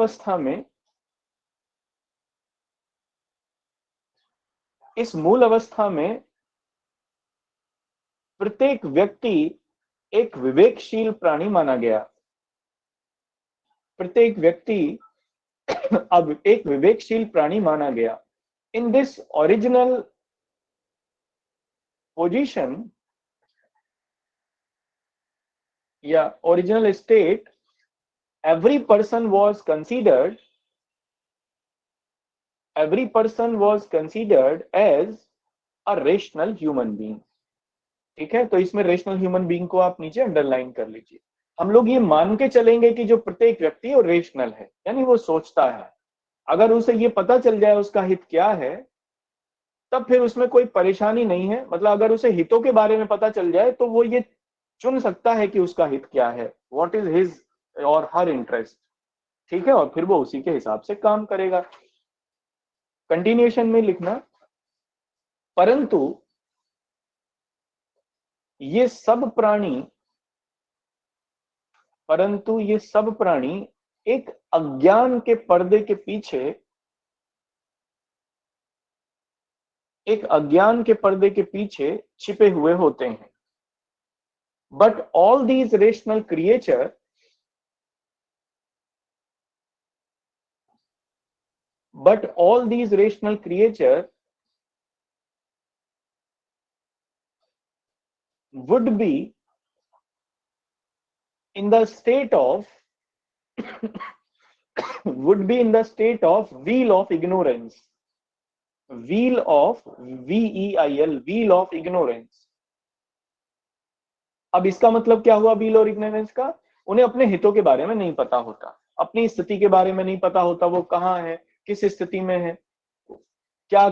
[SPEAKER 1] अवस्था में, प्रत्येक व्यक्ति एक विवेकशील प्राणी माना गया। प्रत्येक व्यक्ति अब एक विवेकशील प्राणी माना गया। इन दिस ओरिजिनल पोजीशन या original state, every person was considered as a rational human being। ठीक है, तो इसमें रेशनल ह्यूमन बीइंग को आप नीचे अंडरलाइन कर लीजिए। हम लोग ये मान के चलेंगे कि जो प्रत्येक व्यक्ति वो रेशनल है, यानी वो सोचता है। अगर उसे ये पता चल जाए उसका हित क्या है, तब फिर उसमें कोई परेशानी नहीं है। मतलब अगर उसे हितों के बारे में पता चल जाए तो वो ये चुन सकता है कि उसका हित क्या है, व्हाट इज हिज और हर इंटरेस्ट। ठीक है, और फिर वो उसी के हिसाब से काम करेगा। कंटिन्यूएशन में लिखना, परंतु ये सब प्राणी एक अज्ञान के पर्दे के पीछे छिपे हुए होते हैं। But all these rational creature would be in the state of wheel of ignorance, wheel of ignorance। अब इसका मतलब क्या हुआ व्हील और इग्नोरेंस का? उन्हें अपने हितों के बारे में नहीं पता होता, अपनी स्थिति के बारे में नहीं पता होता, वो कहाँ है, किस स्थिति में है, क्या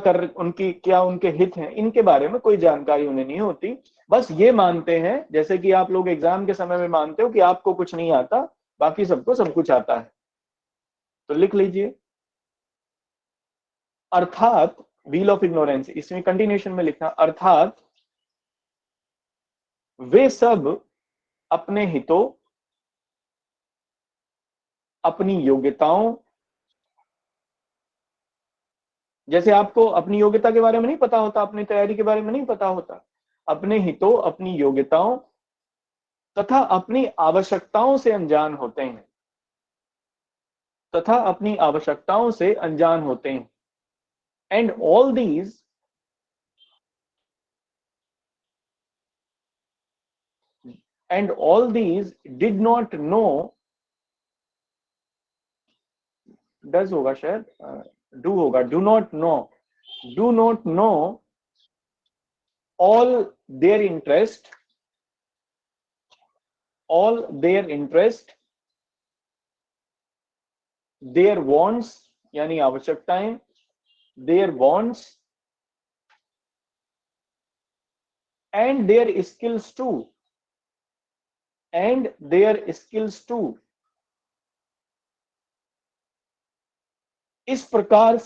[SPEAKER 1] उनके हित हैं, इनके बारे में कोई जानकारी उन्हें नहीं होती। बस ये मानते हैं, जैसे कि आप लोग एग्जाम के समय में मानते हो कि आपको कुछ नहीं आता, बाकी सबको सब कुछ आता है। तो लिख लीजिए, अर्थात व्हील ऑफ इग्नोरेंस, इसमें कंटिन्यूएशन में लिखना, अर्थात वे सब अपने हितों, अपनी योग्यताओं, जैसे आपको अपनी योग्यता के बारे में नहीं पता होता, अपनी तैयारी के बारे में नहीं पता होता, अपने हितों, अपनी योग्यताओं तथा अपनी आवश्यकताओं से अनजान होते हैं, and all these did not know, does होगा शायद, डू होगा, do not know all their interest, their wants यानी आवश्यकताएं, their wants and their skills too, इस प्रकार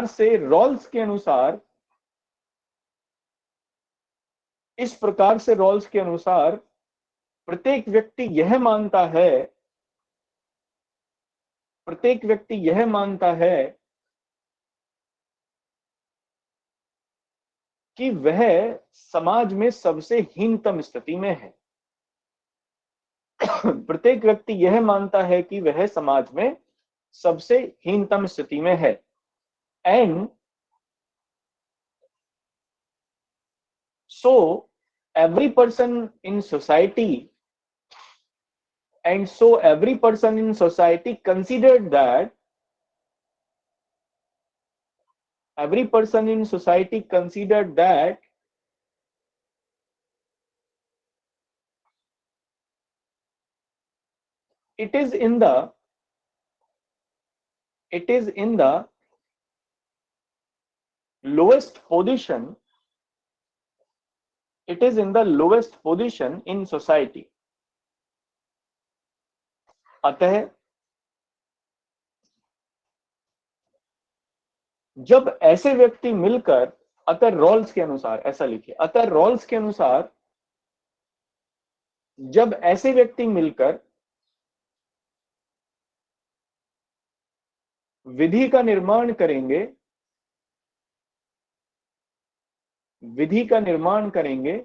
[SPEAKER 1] से रॉल्स के अनुसार प्रत्येक व्यक्ति यह मानता है कि वह समाज में सबसे हीनतम स्थिति में है। प्रत्येक व्यक्ति यह मानता है कि वह समाज में सबसे हीनतम स्थिति में है। And so every person in society considered that every person in society considered that it is in the lowest position, it is in the lowest position in society. अतः जब ऐसे व्यक्ति मिलकर, अतः रॉल्स के अनुसार, ऐसा लिखिए, अतः रॉल्स के अनुसार जब ऐसे व्यक्ति मिलकर विधि का निर्माण करेंगे, विधि का निर्माण करेंगे,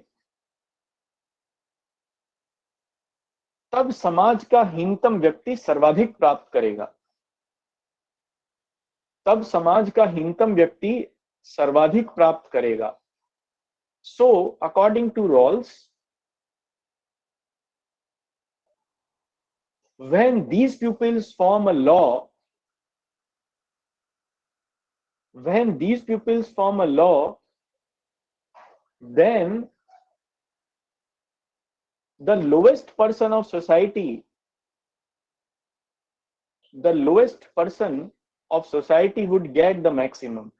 [SPEAKER 1] तब समाज का हीनतम व्यक्ति सर्वाधिक प्राप्त करेगा, तब समाज का हीनतम व्यक्ति सर्वाधिक प्राप्त करेगा. So according to Rawls, when these pupils form a law, when these pupils form a law, then the lowest person of society, the lowest person of society would get the maximum,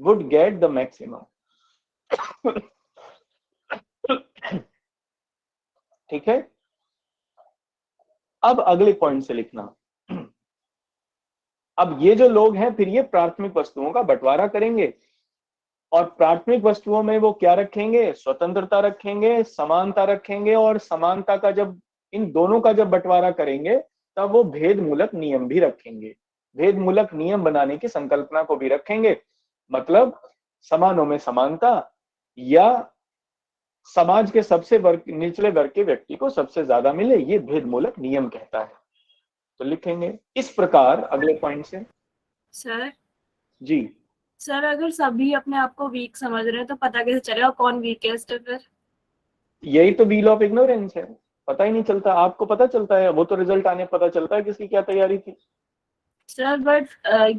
[SPEAKER 1] would get the maximum. ठीक है, अब अगले point से लिखना. अब ये जो लोग हैं, फिर ये प्राथमिक वस्तुओं का बंटवारा करेंगे, और प्राथमिक वस्तुओं में वो क्या रखेंगे? स्वतंत्रता रखेंगे, समानता रखेंगे, और समानता का जब, इन दोनों का जब बंटवारा करेंगे, तब वो भेद मूलक नियम भी रखेंगे. भेद मूलक नियम बनाने की संकल्पना को भी रखेंगे. मतलब समानों में समानता, या समाज के सबसे निचले वर्ग के व्यक्ति को सबसे ज्यादा मिले, ये भेद मूलक नियम कहता है. तो लिखेंगे इस प्रकार अगले पॉइंट से.
[SPEAKER 3] सर
[SPEAKER 1] जी
[SPEAKER 3] सर, अगर सभी अपने आप को वीक समझ रहे हैं तो पता कैसे चलेगा कौन वीकेस्ट है? फिर
[SPEAKER 1] यही तो व्हील ऑफ इग्नोरेंस है, पता ही नहीं चलता. आपको पता चलता है, वो तो रिजल्ट आने पता चलता है किसकी क्या तैयारी थी.
[SPEAKER 3] सर बट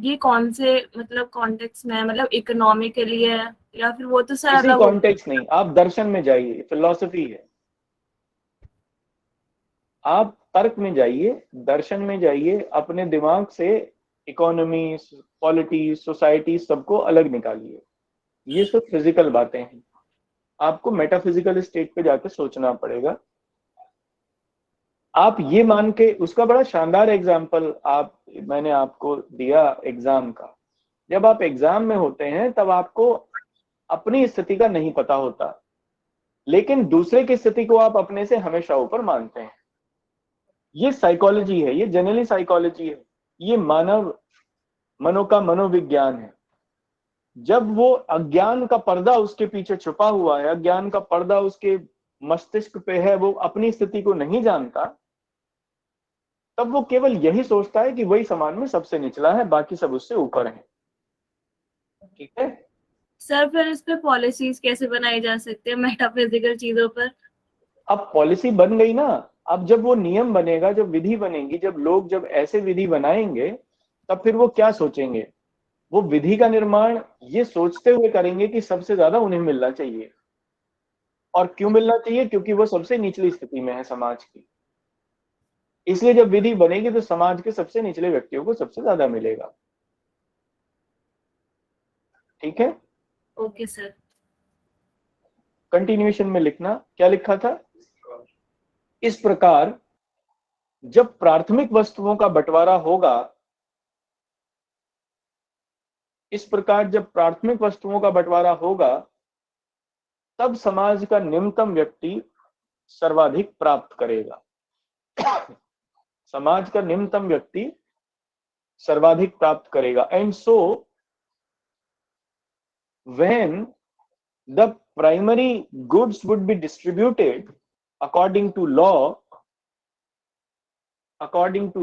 [SPEAKER 3] ये कौन से मतलब कॉन्टेक्स्ट में है? मतलब इकोनॉमी के लिए है या फिर वो तो सर
[SPEAKER 1] किसी
[SPEAKER 3] अलग
[SPEAKER 1] कॉन्टेक्स्ट नहीं, आप दर्शन में जाइए, फिलॉसफी है. आप तर्क में जाइए, दर्शन में जाइए, अपने दिमाग से इकोनॉमी, पॉलिटी, सोसाइटी सबको अलग निकालिए. ये सब फिजिकल बातें हैं, आपको मेटाफिजिकल स्टेट पे जाके सोचना पड़ेगा. आप ये मान के, उसका बड़ा शानदार एग्जाम्पल मैंने आपको दिया एग्जाम का. जब आप एग्जाम में होते हैं तब आपको अपनी स्थिति का नहीं पता होता, लेकिन दूसरे की स्थिति को आप अपने से हमेशा ऊपर मानते हैं. ये साइकोलॉजी है, ये जनरली साइकोलॉजी है, ये मनो का मनोविज्ञान है. जब वो अज्ञान का पर्दा उसके पीछे छुपा हुआ है, अज्ञान का पर्दा उसके मस्तिष्क पे है, वो अपनी स्थिति को नहीं जानता, तब वो केवल यही सोचता है कि वही समाज में सबसे निचला है, बाकी सब उससे ऊपर है. ठीक है
[SPEAKER 3] सर, फिर इस पे पॉलिसीज कैसे बनाई जा सकती है मेटाफिजिकल चीजों पर?
[SPEAKER 1] अब पॉलिसी बन गई ना. अब जब वो नियम बनेगा, जब विधि बनेगी, जब लोग जब ऐसे विधि बनाएंगे, तब फिर वो क्या सोचेंगे? वो विधि का निर्माण ये सोचते हुए करेंगे कि सबसे ज्यादा उन्हें मिलना चाहिए. और क्यों मिलना चाहिए? क्योंकि वो सबसे निचली स्थिति में है समाज की. इसलिए जब विधि बनेगी तो समाज के सबसे निचले व्यक्तियों को सबसे ज्यादा मिलेगा. ठीक है,
[SPEAKER 3] ओके सर.
[SPEAKER 1] कंटिन्यूएशन में लिखना, क्या लिखा था? इस प्रकार जब प्राथमिक वस्तुओं का बंटवारा होगा, इस प्रकार जब प्राथमिक वस्तुओं का बंटवारा होगा, तब समाज का निम्नतम व्यक्ति सर्वाधिक प्राप्त करेगा. समाज का निम्नतम व्यक्ति सर्वाधिक प्राप्त करेगा. And so when the primary goods would be distributed according to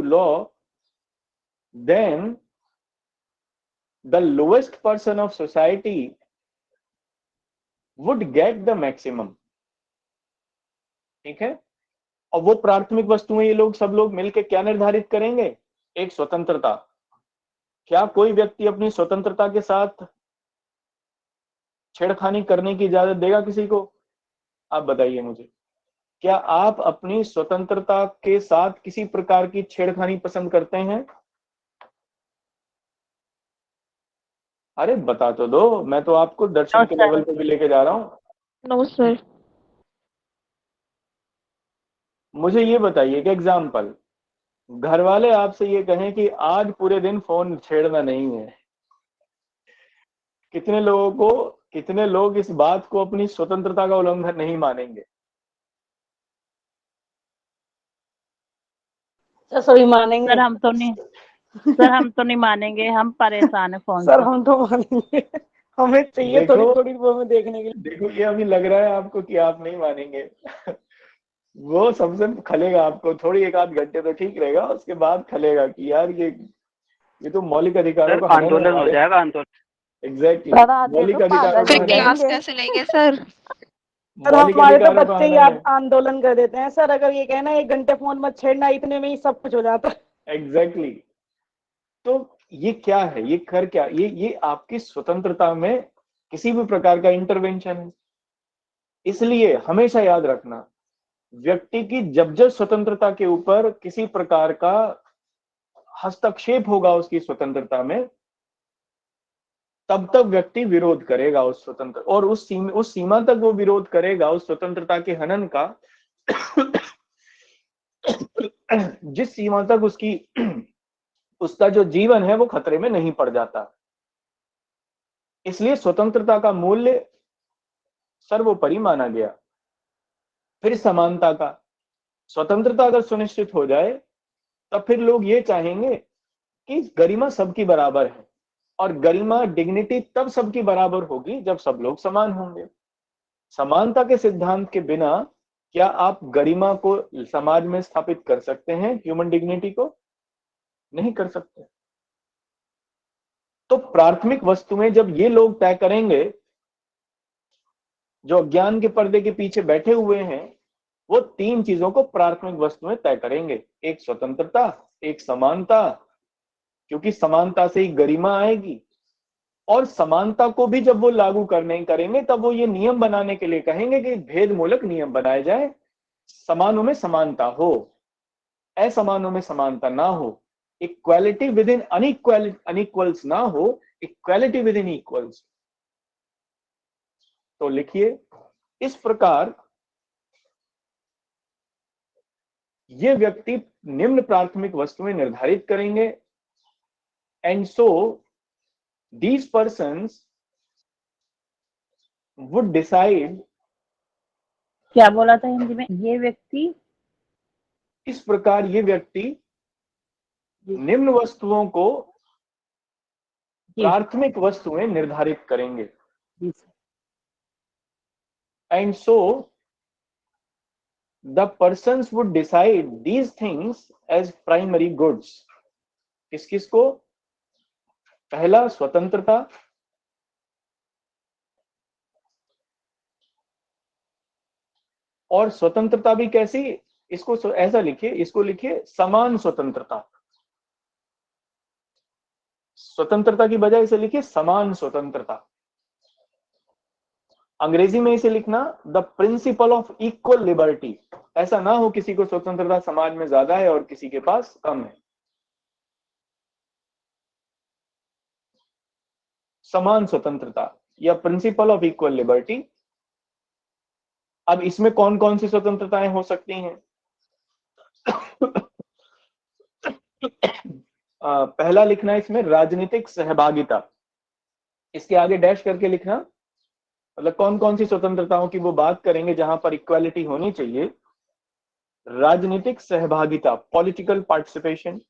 [SPEAKER 1] law, then the lowest person of society would get the maximum. ठीक है, और वो प्राथमिक वस्तुएं ये लोग सब लोग मिलकर क्या निर्धारित करेंगे? एक स्वतंत्रता. क्या कोई व्यक्ति अपनी स्वतंत्रता के साथ छेड़खानी करने की इजाजत देगा किसी को? आप बताइए मुझे, क्या आप अपनी स्वतंत्रता के साथ किसी प्रकार की छेड़खानी पसंद करते हैं? अरे बता तो दो, मैं तो आपको दर्शन के लेवल पे भी लेके जा रहा हूं।
[SPEAKER 5] No sir.
[SPEAKER 1] मुझे ये बताइए कि एग्जाम्पल, घर वाले आपसे ये कहें कि आज पूरे दिन फोन छेड़ना नहीं है, कितने लोग इस बात को अपनी स्वतंत्रता का उल्लंघन नहीं मानेंगे?
[SPEAKER 4] सभी मानेंगे।
[SPEAKER 6] सर हम तो नहीं, सर हम तो नहीं मानेंगे, हम परेशान है फोन
[SPEAKER 4] सर
[SPEAKER 6] से।
[SPEAKER 4] हम तो मानेंगे, हमें चाहिए
[SPEAKER 1] देखो,
[SPEAKER 4] थोड़ी थोड़ी वो में देखने के लिए।
[SPEAKER 1] देखो ये अभी लग रहा है आपको कि आप नहीं मानेंगे वो सबसे खलेगा आपको, थोड़ी एक आध घंटे तो ठीक रहेगा, उसके बाद खलेगा कि यार ये तो मौलिक अधिकारों
[SPEAKER 2] सर
[SPEAKER 1] का हनन है
[SPEAKER 2] आंदोलन हो
[SPEAKER 1] हमारे।
[SPEAKER 2] जाएगा, आंदोलन।
[SPEAKER 1] एग्जैक्टली,
[SPEAKER 4] सर आज ये
[SPEAKER 1] मौलिक
[SPEAKER 4] तो
[SPEAKER 1] अधिकारों
[SPEAKER 4] पागल
[SPEAKER 1] का
[SPEAKER 5] फिर
[SPEAKER 4] बन
[SPEAKER 1] हनन,
[SPEAKER 5] क्लास
[SPEAKER 4] जाएंगे।
[SPEAKER 5] कैसे लेंगे सर?
[SPEAKER 4] सर
[SPEAKER 1] मौलिक
[SPEAKER 4] हमारे तो
[SPEAKER 1] अधिकारों का
[SPEAKER 4] बच्चे ही
[SPEAKER 1] हनन है।
[SPEAKER 4] आंदोलन कर देते हैं सर, अगर ये कहना 1 घंटे फोन मत छेड़ना, इतने में ही सब कुछ हो जाता है।
[SPEAKER 1] एग्जैक्टली। तो ये क्या है, ये कर क्या, ये आपकी स्वतंत्रता में किसी भी प्रकार का इंटरवेंशन है। इसलिए हमेशा याद रखना, व्यक्ति की जब जब स्वतंत्रता के ऊपर किसी प्रकार का हस्तक्षेप होगा उसकी स्वतंत्रता में, तब तक व्यक्ति विरोध करेगा उस स्वतंत्र, और उस सीमा तक वो विरोध करेगा उस स्वतंत्रता के हनन का जिस सीमा तक उसका जो जीवन है वो खतरे में नहीं पड़ जाता। इसलिए स्वतंत्रता का मूल्य सर्वोपरि माना गया। फिर समानता का, स्वतंत्रता अगर सुनिश्चित हो जाए तब फिर लोग ये चाहेंगे कि गरिमा सबकी बराबर है, और गरिमा डिग्निटी तब सबकी बराबर होगी जब सब लोग समान होंगे। समानता के सिद्धांत के बिना क्या आप गरिमा को समाज में स्थापित कर सकते हैं? ह्यूमन डिग्निटी को नहीं कर सकते। तो प्राथमिक वस्तुएं जब ये लोग तय करेंगे जो अज्ञान के पर्दे के पीछे बैठे हुए हैं, वो 3 चीजों को प्राथमिक वस्तुएं तय करेंगे, एक स्वतंत्रता, एक समानता, क्योंकि समानता से ही गरिमा आएगी, और समानता को भी जब वो लागू करने करेंगे तब वो ये नियम बनाने के लिए कहेंगे कि भेद मूलक नियम बनाए जाए, समानों में समानता हो, असमानों में समानता ना हो, इक्वालिटी विद इन अनइक्वल्स ना हो, इक्वालिटी विद इन इक्वल्स। तो लिखिए, इस प्रकार ये व्यक्ति निम्न प्राथमिक वस्तुएं निर्धारित करेंगे, and so these persons would decide.
[SPEAKER 6] क्या बोला था हिंदी में? ये व्यक्ति,
[SPEAKER 1] इस प्रकार ये व्यक्ति निम्न वस्तुओं को
[SPEAKER 6] जी
[SPEAKER 1] प्राथमिक वस्तुएं निर्धारित करेंगे,
[SPEAKER 6] जी sir.
[SPEAKER 1] And so the persons would decide these things as primary goods. किस किस को? पहला स्वतंत्रता, और स्वतंत्रता भी कैसी, इसको ऐसा लिखिए, इसको लिखिए समान स्वतंत्रता। स्वतंत्रता की बजाय इसे लिखिए समान स्वतंत्रता। अंग्रेजी में इसे लिखना the principal of equal liberty. ऐसा ना हो किसी को स्वतंत्रता समाज में ज्यादा है और किसी के पास कम है। समान स्वतंत्रता या प्रिंसिपल ऑफ इक्वल लिबर्टी। अब इसमें कौन कौन सी स्वतंत्रताएं हो सकती हैं? पहला लिखना इसमें राजनीतिक सहभागिता, इसके आगे डैश करके लिखना, मतलब कौन कौन सी स्वतंत्रताओं की वो बात करेंगे जहां पर इक्वालिटी होनी चाहिए। राजनीतिक सहभागिता, पॉलिटिकल पार्टिसिपेशन,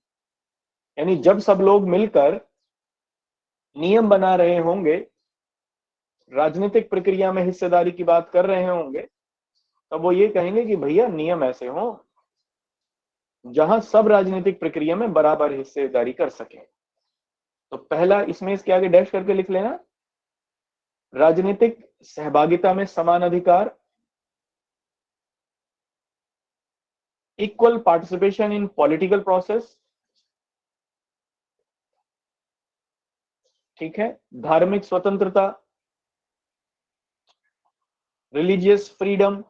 [SPEAKER 1] यानी जब सब लोग मिलकर नियम बना रहे होंगे, राजनीतिक प्रक्रिया में हिस्सेदारी की बात कर रहे होंगे, तब वो ये कहेंगे कि भैया नियम ऐसे हो जहां सब राजनीतिक प्रक्रिया में बराबर हिस्सेदारी कर सके। तो पहला इसमें इसके आगे डैश करके लिख लेना, राजनीतिक सहभागिता में समान अधिकार, equal participation in political process, ठीक है, धार्मिक स्वतंत्रता, रिलीजियस फ्रीडम,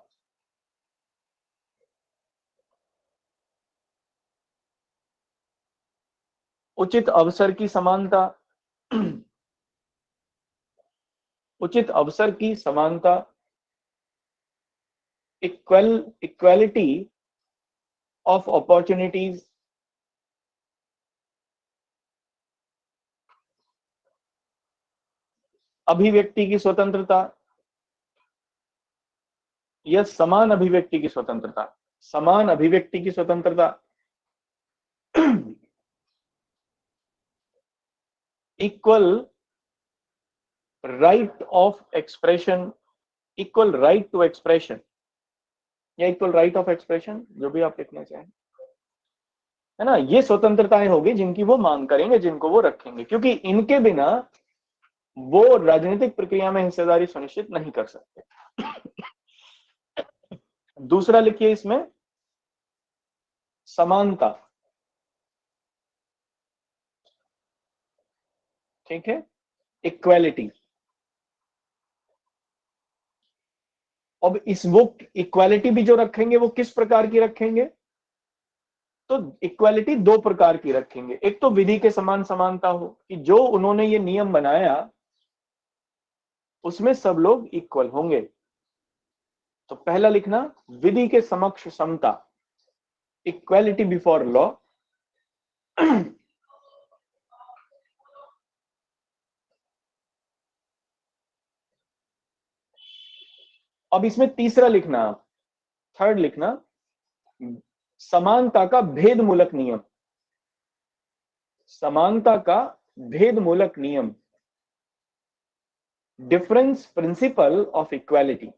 [SPEAKER 1] उचित अवसर की समानता, उचित अवसर की समानता, इक्वालिटी ऑफ अपॉर्चुनिटीज, अभिव्यक्ति की स्वतंत्रता या समान अभिव्यक्ति की स्वतंत्रता, समान अभिव्यक्ति की स्वतंत्रता, equal right of expression, equal right to expression या इक्वल राइट ऑफ एक्सप्रेशन, जो भी आप लिखना चाहें, है ना। ये स्वतंत्रताएं होगी जिनकी वो मांग करेंगे, जिनको वो रखेंगे, क्योंकि इनके बिना वो राजनीतिक प्रक्रिया में हिस्सेदारी सुनिश्चित नहीं कर सकते। दूसरा लिखिए इसमें समानता, ठीक है, इक्वालिटी। अब इस वो इक्वालिटी भी जो रखेंगे वो किस प्रकार की रखेंगे, तो इक्वालिटी दो प्रकार की रखेंगे। एक तो विधि के समान समानता हो कि जो उन्होंने ये नियम बनाया उसमें सब लोग इक्वल होंगे। तो पहला लिखना विधि के समक्ष समता, इक्वालिटी बिफोर लॉ। अब इसमें तीसरा लिखना, थर्ड लिखना समानता का भेदमूलक नियम, समानता का भेदमूलक नियम, difference principle of equality,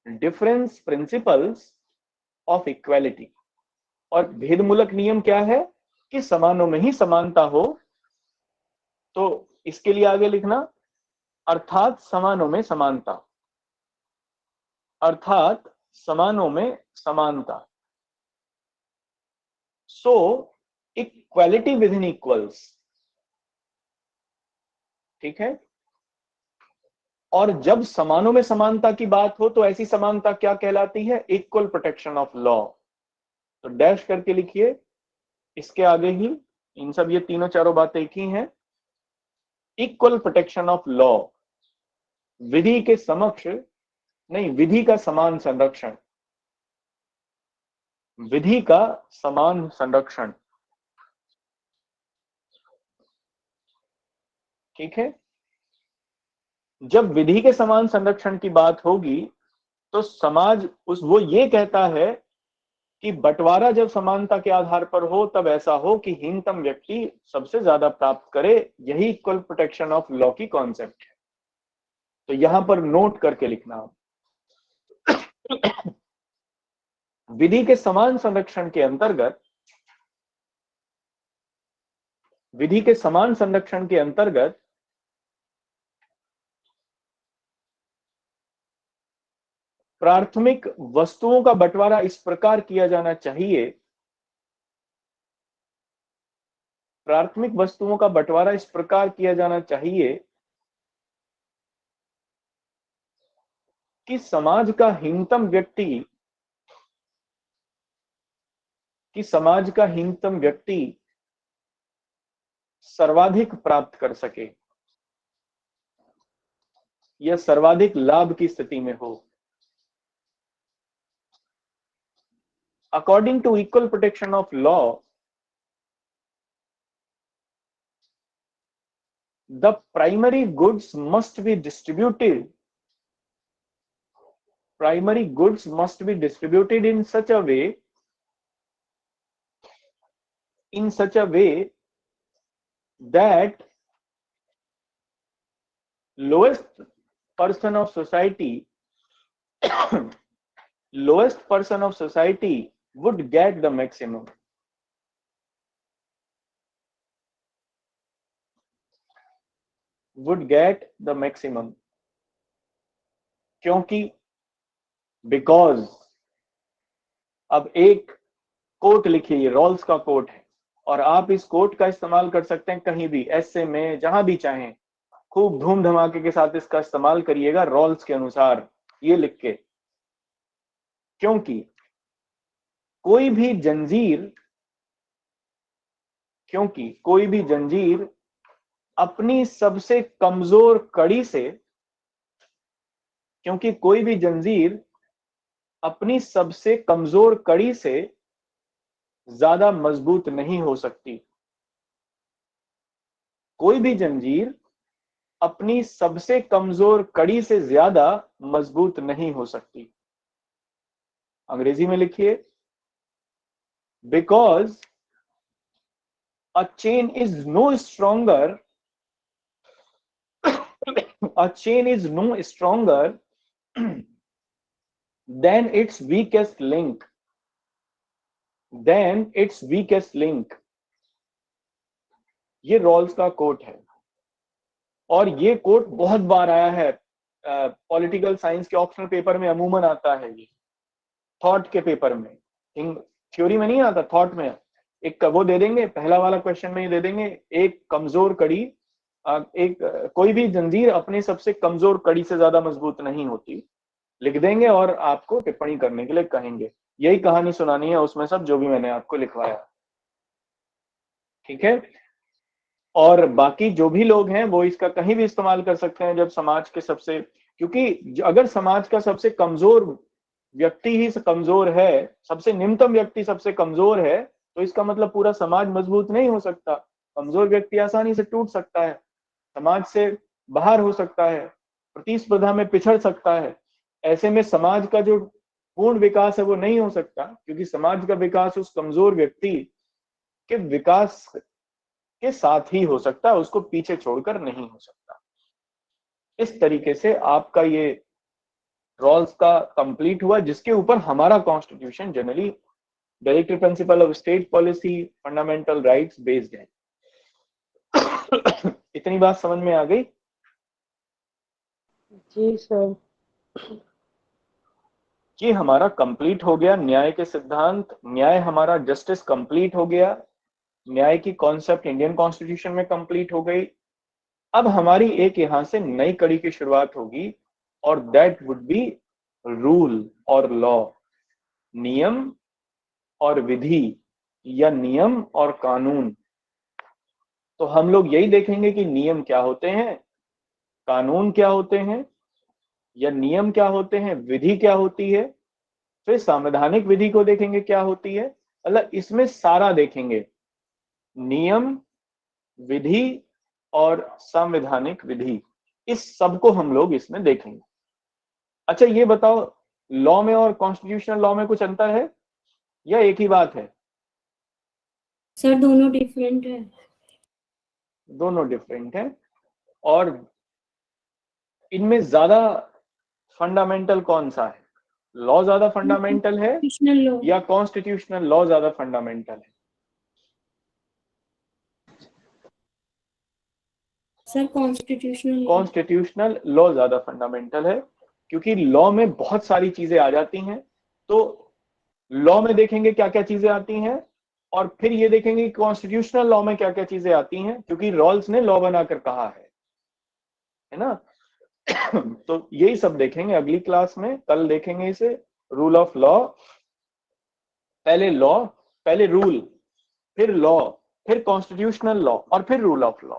[SPEAKER 1] difference principles of equality. और भेदमूलक नियम क्या है कि समानों में ही समानता हो। तो इसके लिए आगे लिखना अर्थात समानों में समानता, अर्थात समानों में समानता। सो इक्वालिटी विद इन इक्वल्स, ठीक है। और जब समानों में समानता की बात हो तो ऐसी समानता क्या कहलाती है, इक्वल प्रोटेक्शन ऑफ लॉ। तो डैश करके लिखिए इसके आगे ही, इन सब ये तीनों चारों बातें एक ही हैं। इक्वल प्रोटेक्शन ऑफ लॉ, विधि के समक्ष नहीं, विधि का समान संरक्षण, विधि का समान संरक्षण, ठीक है। जब विधि के समान संरक्षण की बात होगी तो समाज वो ये कहता है कि बंटवारा जब समानता के आधार पर हो तब ऐसा हो कि हीनतम व्यक्ति सबसे ज्यादा प्राप्त करे, यही इक्वल प्रोटेक्शन ऑफ लॉ की कॉन्सेप्ट है। तो यहां पर नोट करके लिखना, विधि के समान संरक्षण के अंतर्गत, विधि के समान संरक्षण के अंतर्गत प्राथमिक वस्तुओं का बंटवारा इस प्रकार किया जाना चाहिए, प्राथमिक वस्तुओं का बंटवारा इस प्रकार किया जाना चाहिए कि समाज का हीनतम व्यक्ति, कि समाज का हीनतम व्यक्ति सर्वाधिक प्राप्त कर सके या सर्वाधिक लाभ की स्थिति में हो। According to equal protection of law, the primary goods must be distributed. Primary goods must be distributed in such a way, that lowest person of society, lowest person of society would get the maximum. Would get the maximum. क्योंकि because, अब एक coat लिखिए, ये Rawls का quote है, और आप इस कोट का इस्तेमाल कर सकते हैं कहीं भी, एसे में, जहां भी चाहें, खूब धूम धमाके के साथ इसका इस्तेमाल करिएगा रॉल्स के अनुसार, ये लिख के, क्योंकि कोई भी जंजीर अपनी सबसे कमजोर कड़ी से, क्योंकि कोई भी जंजीर अपनी सबसे कमजोर कड़ी से ज्यादा मजबूत नहीं हो सकती। कोई भी जंजीर अपनी सबसे कमजोर कड़ी से ज्यादा मजबूत नहीं हो सकती। अंग्रेजी में लिखिए, because a chain is no stronger than its weakest link। ये रॉल्स का कोट है, और ये कोट बहुत बार आया है पॉलिटिकल साइंस के ऑप्शनल पेपर में, अमूमन आता है ये, थॉट के पेपर में, थ्योरी में नहीं आता, थॉट में एक वो दे देंगे, पहला वाला क्वेश्चन में ही दे देंगे, एक कमजोर कड़ी, कोई भी जंजीर अपनी सबसे कमजोर कड़ी से ज्यादा मजबूत नहीं होती, लिख देंगे और आपको टिप्पणी करने के लिए कहेंगे। यही कहानी सुनानी है उसमें सब, जो भी मैंने आपको लिखवाया, ठीक है। और बाकी जो भी लोग हैं वो इसका कहीं भी इस्तेमाल कर सकते हैं, जब समाज के सबसे, क्योंकि अगर समाज का सबसे कमजोर व्यक्ति ही कमजोर है, सबसे निम्नतम व्यक्ति सबसे कमजोर है, तो इसका मतलब पूरा समाज मजबूत नहीं हो सकता। कमजोर व्यक्ति आसानी से टूट सकता है, समाज से बाहर हो सकता है, प्रतिस्पर्धा में पिछड़ सकता है। ऐसे में समाज का जो पूर्ण विकास है वो नहीं हो सकता, क्योंकि समाज का विकास उस कमजोर व्यक्ति के विकास के साथ ही हो सकता है, उसको पीछे छोड़कर नहीं हो सकता। इस तरीके से आपका ये रॉल्स का कंप्लीट हुआ, जिसके ऊपर हमारा constitution generally directive principle of state policy, fundamental rights based है। इतनी बात समझ में आ गई?
[SPEAKER 4] जी सर।
[SPEAKER 1] ये हमारा कंप्लीट हो गया न्याय के सिद्धांत, न्याय हमारा जस्टिस कंप्लीट हो गया, न्याय की कॉन्सेप्ट इंडियन कॉन्स्टिट्यूशन में कंप्लीट हो गई। अब हमारी एक यहां से नई कड़ी की शुरुआत होगी, और दैट वुड बी रूल और लॉ, नियम और विधि, या नियम और कानून। तो हम लोग यही देखेंगे कि नियम क्या होते हैं, कानून क्या होते हैं, या नियम क्या होते हैं, विधि क्या होती है, फिर संवैधानिक विधि को देखेंगे क्या होती है। मतलब इसमें सारा देखेंगे, नियम, विधि और संवैधानिक विधि, इस सब को हम लोग इसमें देखेंगे। अच्छा ये बताओ, लॉ में और कॉन्स्टिट्यूशनल लॉ में कुछ अंतर है या एक ही बात है?
[SPEAKER 3] सर दोनों डिफरेंट है।
[SPEAKER 1] दोनों डिफरेंट है। और इनमें ज्यादा फंडामेंटल कौन सा है? लॉ ज्यादा फंडामेंटल है
[SPEAKER 3] कॉन्स्टिट्यूशनल लॉ।
[SPEAKER 1] या कॉन्स्टिट्यूशनल लॉ ज्यादा फंडामेंटल है?
[SPEAKER 3] सर कॉन्स्टिट्यूशनल
[SPEAKER 1] लॉ ज्यादा फंडामेंटल है, क्योंकि लॉ में बहुत सारी चीजें आ जाती हैं। तो लॉ में देखेंगे क्या क्या चीजें आती हैं, और फिर ये देखेंगे कि कॉन्स्टिट्यूशनल लॉ में क्या क्या चीजें आती हैं, क्योंकि रॉल्स ने लॉ बनाकर कहा है ना। तो यही सब देखेंगे अगली क्लास में। कल देखेंगे इसे, रूल ऑफ लॉ, पहले रूल, फिर लॉ, फिर कॉन्स्टिट्यूशनल लॉ, और फिर रूल ऑफ लॉ।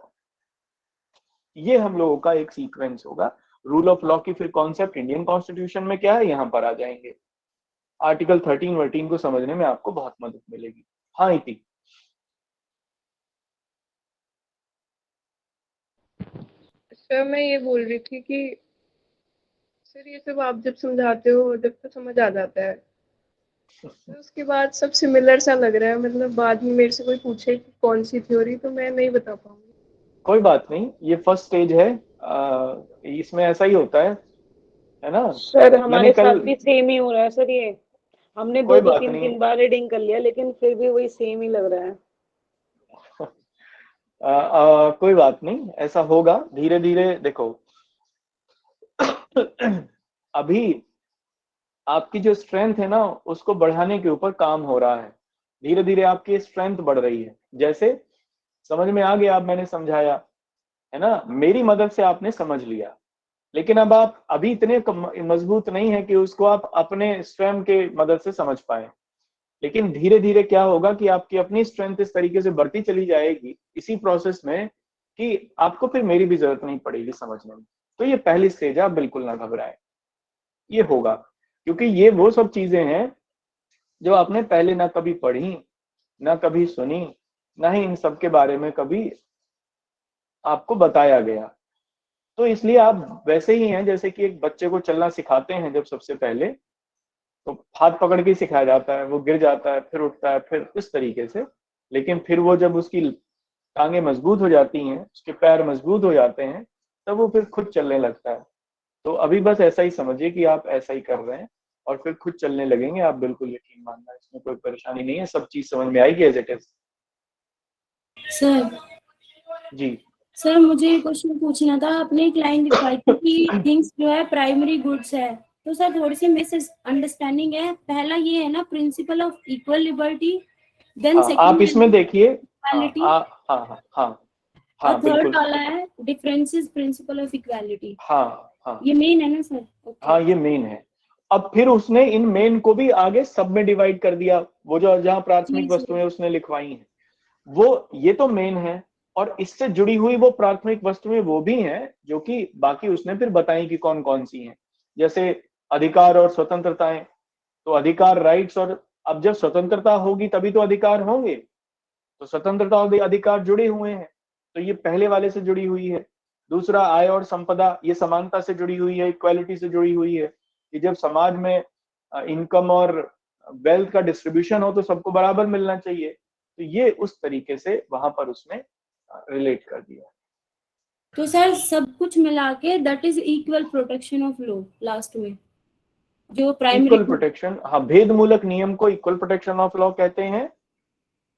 [SPEAKER 1] ये हम लोगों का एक सीक्वेंस होगा। रूल ऑफ लॉ की फिर कॉन्सेप्ट इंडियन कॉन्स्टिट्यूशन में क्या है, यहां पर आ जाएंगे। आर्टिकल 13 को समझने में आपको बहुत मदद मिलेगी। हाँ इति।
[SPEAKER 7] सर मैं ये बोल रही थी कि सर ये सब आप जब समझाते हो जब तो समझ आ जाता है, तो उसके बाद सब सिमिलर सा लग रहा है, मतलब बाद में मेरे से कोई पूछे कि कौन सी थ्योरी, तो मैं नहीं बता पाऊंगी।
[SPEAKER 1] कोई बात नहीं, ये फर्स्ट स्टेज है, इसमें ऐसा ही होता है ना।
[SPEAKER 4] सर हमारे
[SPEAKER 1] कल,
[SPEAKER 4] साथ भी सेम ही हो रहा है सर, ये हमने
[SPEAKER 1] कोई
[SPEAKER 4] दो
[SPEAKER 1] बात
[SPEAKER 4] तीन
[SPEAKER 1] नहीं,
[SPEAKER 4] बार रीडिंग कर लिया, लेकिन फिर भी वही सेम ही लग रहा है।
[SPEAKER 1] कोई बात नहीं, ऐसा होगा धीरे धीरे। देखो अभी आपकी जो स्ट्रेंथ है ना, उसको बढ़ाने के ऊपर काम हो रहा है। धीरे धीरे आपकी स्ट्रेंथ बढ़ रही है। जैसे समझ में आ गया, अब मैंने समझाया है ना, मेरी मदद से आपने समझ लिया, लेकिन अब आप अभी इतने मजबूत नहीं है कि उसको आप अपने स्वयं के मदद से समझ पाए। लेकिन धीरे धीरे क्या होगा कि आपकी अपनी स्ट्रेंथ इस तरीके से बढ़ती चली जाएगी इसी प्रोसेस में कि आपको फिर मेरी भी जरूरत नहीं पड़ेगी समझने में। तो ये पहली स्टेज है, आप बिल्कुल ना घबराएं, ये होगा। क्योंकि ये वो सब चीजें हैं जो आपने पहले ना कभी पढ़ी, ना कभी सुनी, ना ही इन सब के बारे में कभी आपको बताया गया। तो इसलिए आप वैसे ही हैं जैसे कि एक बच्चे को चलना सिखाते हैं जब सबसे पहले, तो हाथ पकड़ के सिखाया जाता है, वो गिर जाता है, फिर उठता है, फिर इस तरीके से। लेकिन फिर वो जब उसकी टांगे मजबूत हो जाती हैं, उसके पैर मजबूत हो जाते हैं, तब वो फिर खुद चलने लगता है। तो अभी बस ऐसा ही समझिए कि आप ऐसा ही कर रहे हैं और फिर खुद चलने लगेंगे। आप बिल्कुल यकीन मानना, इसमें कोई परेशानी नहीं है, सब चीज समझ में आएगी as it is.
[SPEAKER 3] Sir
[SPEAKER 1] ji
[SPEAKER 3] sir मुझे एक क्वेश्चन पूछना था। आपने एक लाइन लिखवाई थी कि थिंग्स जो है प्राइमरी गुड्स है, तो सर थोड़ी सी मिस अंडरस्टैंडिंग है। पहला ये है ना principle of equal liberty, then
[SPEAKER 1] हाँ, आप इसमें देखिए,
[SPEAKER 3] इक्वालिटी,
[SPEAKER 1] हाँ हाँ हाँ हाँ
[SPEAKER 3] और
[SPEAKER 1] हाँ
[SPEAKER 3] थर्ड
[SPEAKER 1] बिल्कुल,
[SPEAKER 3] वाला है डिफरेंसेस प्रिंसिपल ऑफ इक्वालिटी।
[SPEAKER 1] हाँ हाँ
[SPEAKER 3] ये मेन है ना सर?
[SPEAKER 1] हाँ, ये मेन है। अब फिर उसने इन मेन को भी आगे सब में डिवाइड कर दिया, वो जो जहाँ प्राथमिक वस्तुएं उसने लिखवाई हैं वो, ये तो मेन है। और इससे जुड़ी हुई वो प्राथमिक वस्तुएं वो भी हैं जो कि बाकी उसने फिर बताई कि कौन कौन सी हैं। जैसे अधिकार और स्वतंत्रताएं, तो अधिकार राइट्स, और अब जब स्वतंत्रता होगी तभी तो अधिकार होंगे, तो स्वतंत्रता और अधिकार जुड़े हुए हैं, तो ये पहले वाले से जुड़ी हुई है। दूसरा आय और संपदा, ये समानता से जुड़ी हुई है, इक्वालिटी से जुड़ी हुई है कि जब समाज में इनकम और वेल्थ का डिस्ट्रीब्यूशन हो तो सबको बराबर मिलना चाहिए। तो ये उस तरीके से वहां पर उसने रिलेट कर दिया।
[SPEAKER 3] तो सर सब कुछ मिला के that is equal protection of law last में, जो प्राइमरी
[SPEAKER 1] इक्वल प्रोटेक्शन, हाँ, भेदमूलक नियम को इक्वल प्रोटेक्शन ऑफ लॉ कहते हैं।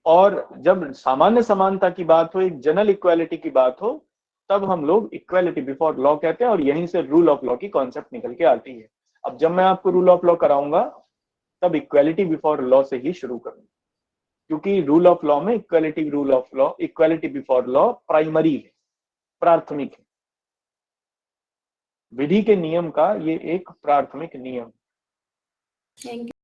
[SPEAKER 1] और जब सामान्य समानता की बात हो, एक जनरल इक्वालिटी की बात हो, तब हम लोग इक्वालिटी बिफोर लॉ कहते हैं, और यहीं से रूल ऑफ लॉ की कॉन्सेप्ट निकल के आती है। अब जब मैं आपको रूल ऑफ लॉ कराऊंगा तब इक्वालिटी बिफोर लॉ से ही शुरू करूंगा, क्योंकि रूल ऑफ लॉ में equality, rule of law, equality before law primary है, प्राथमिक है। विधि के नियम का ये एक प्राथमिक नियम।
[SPEAKER 3] Thank you.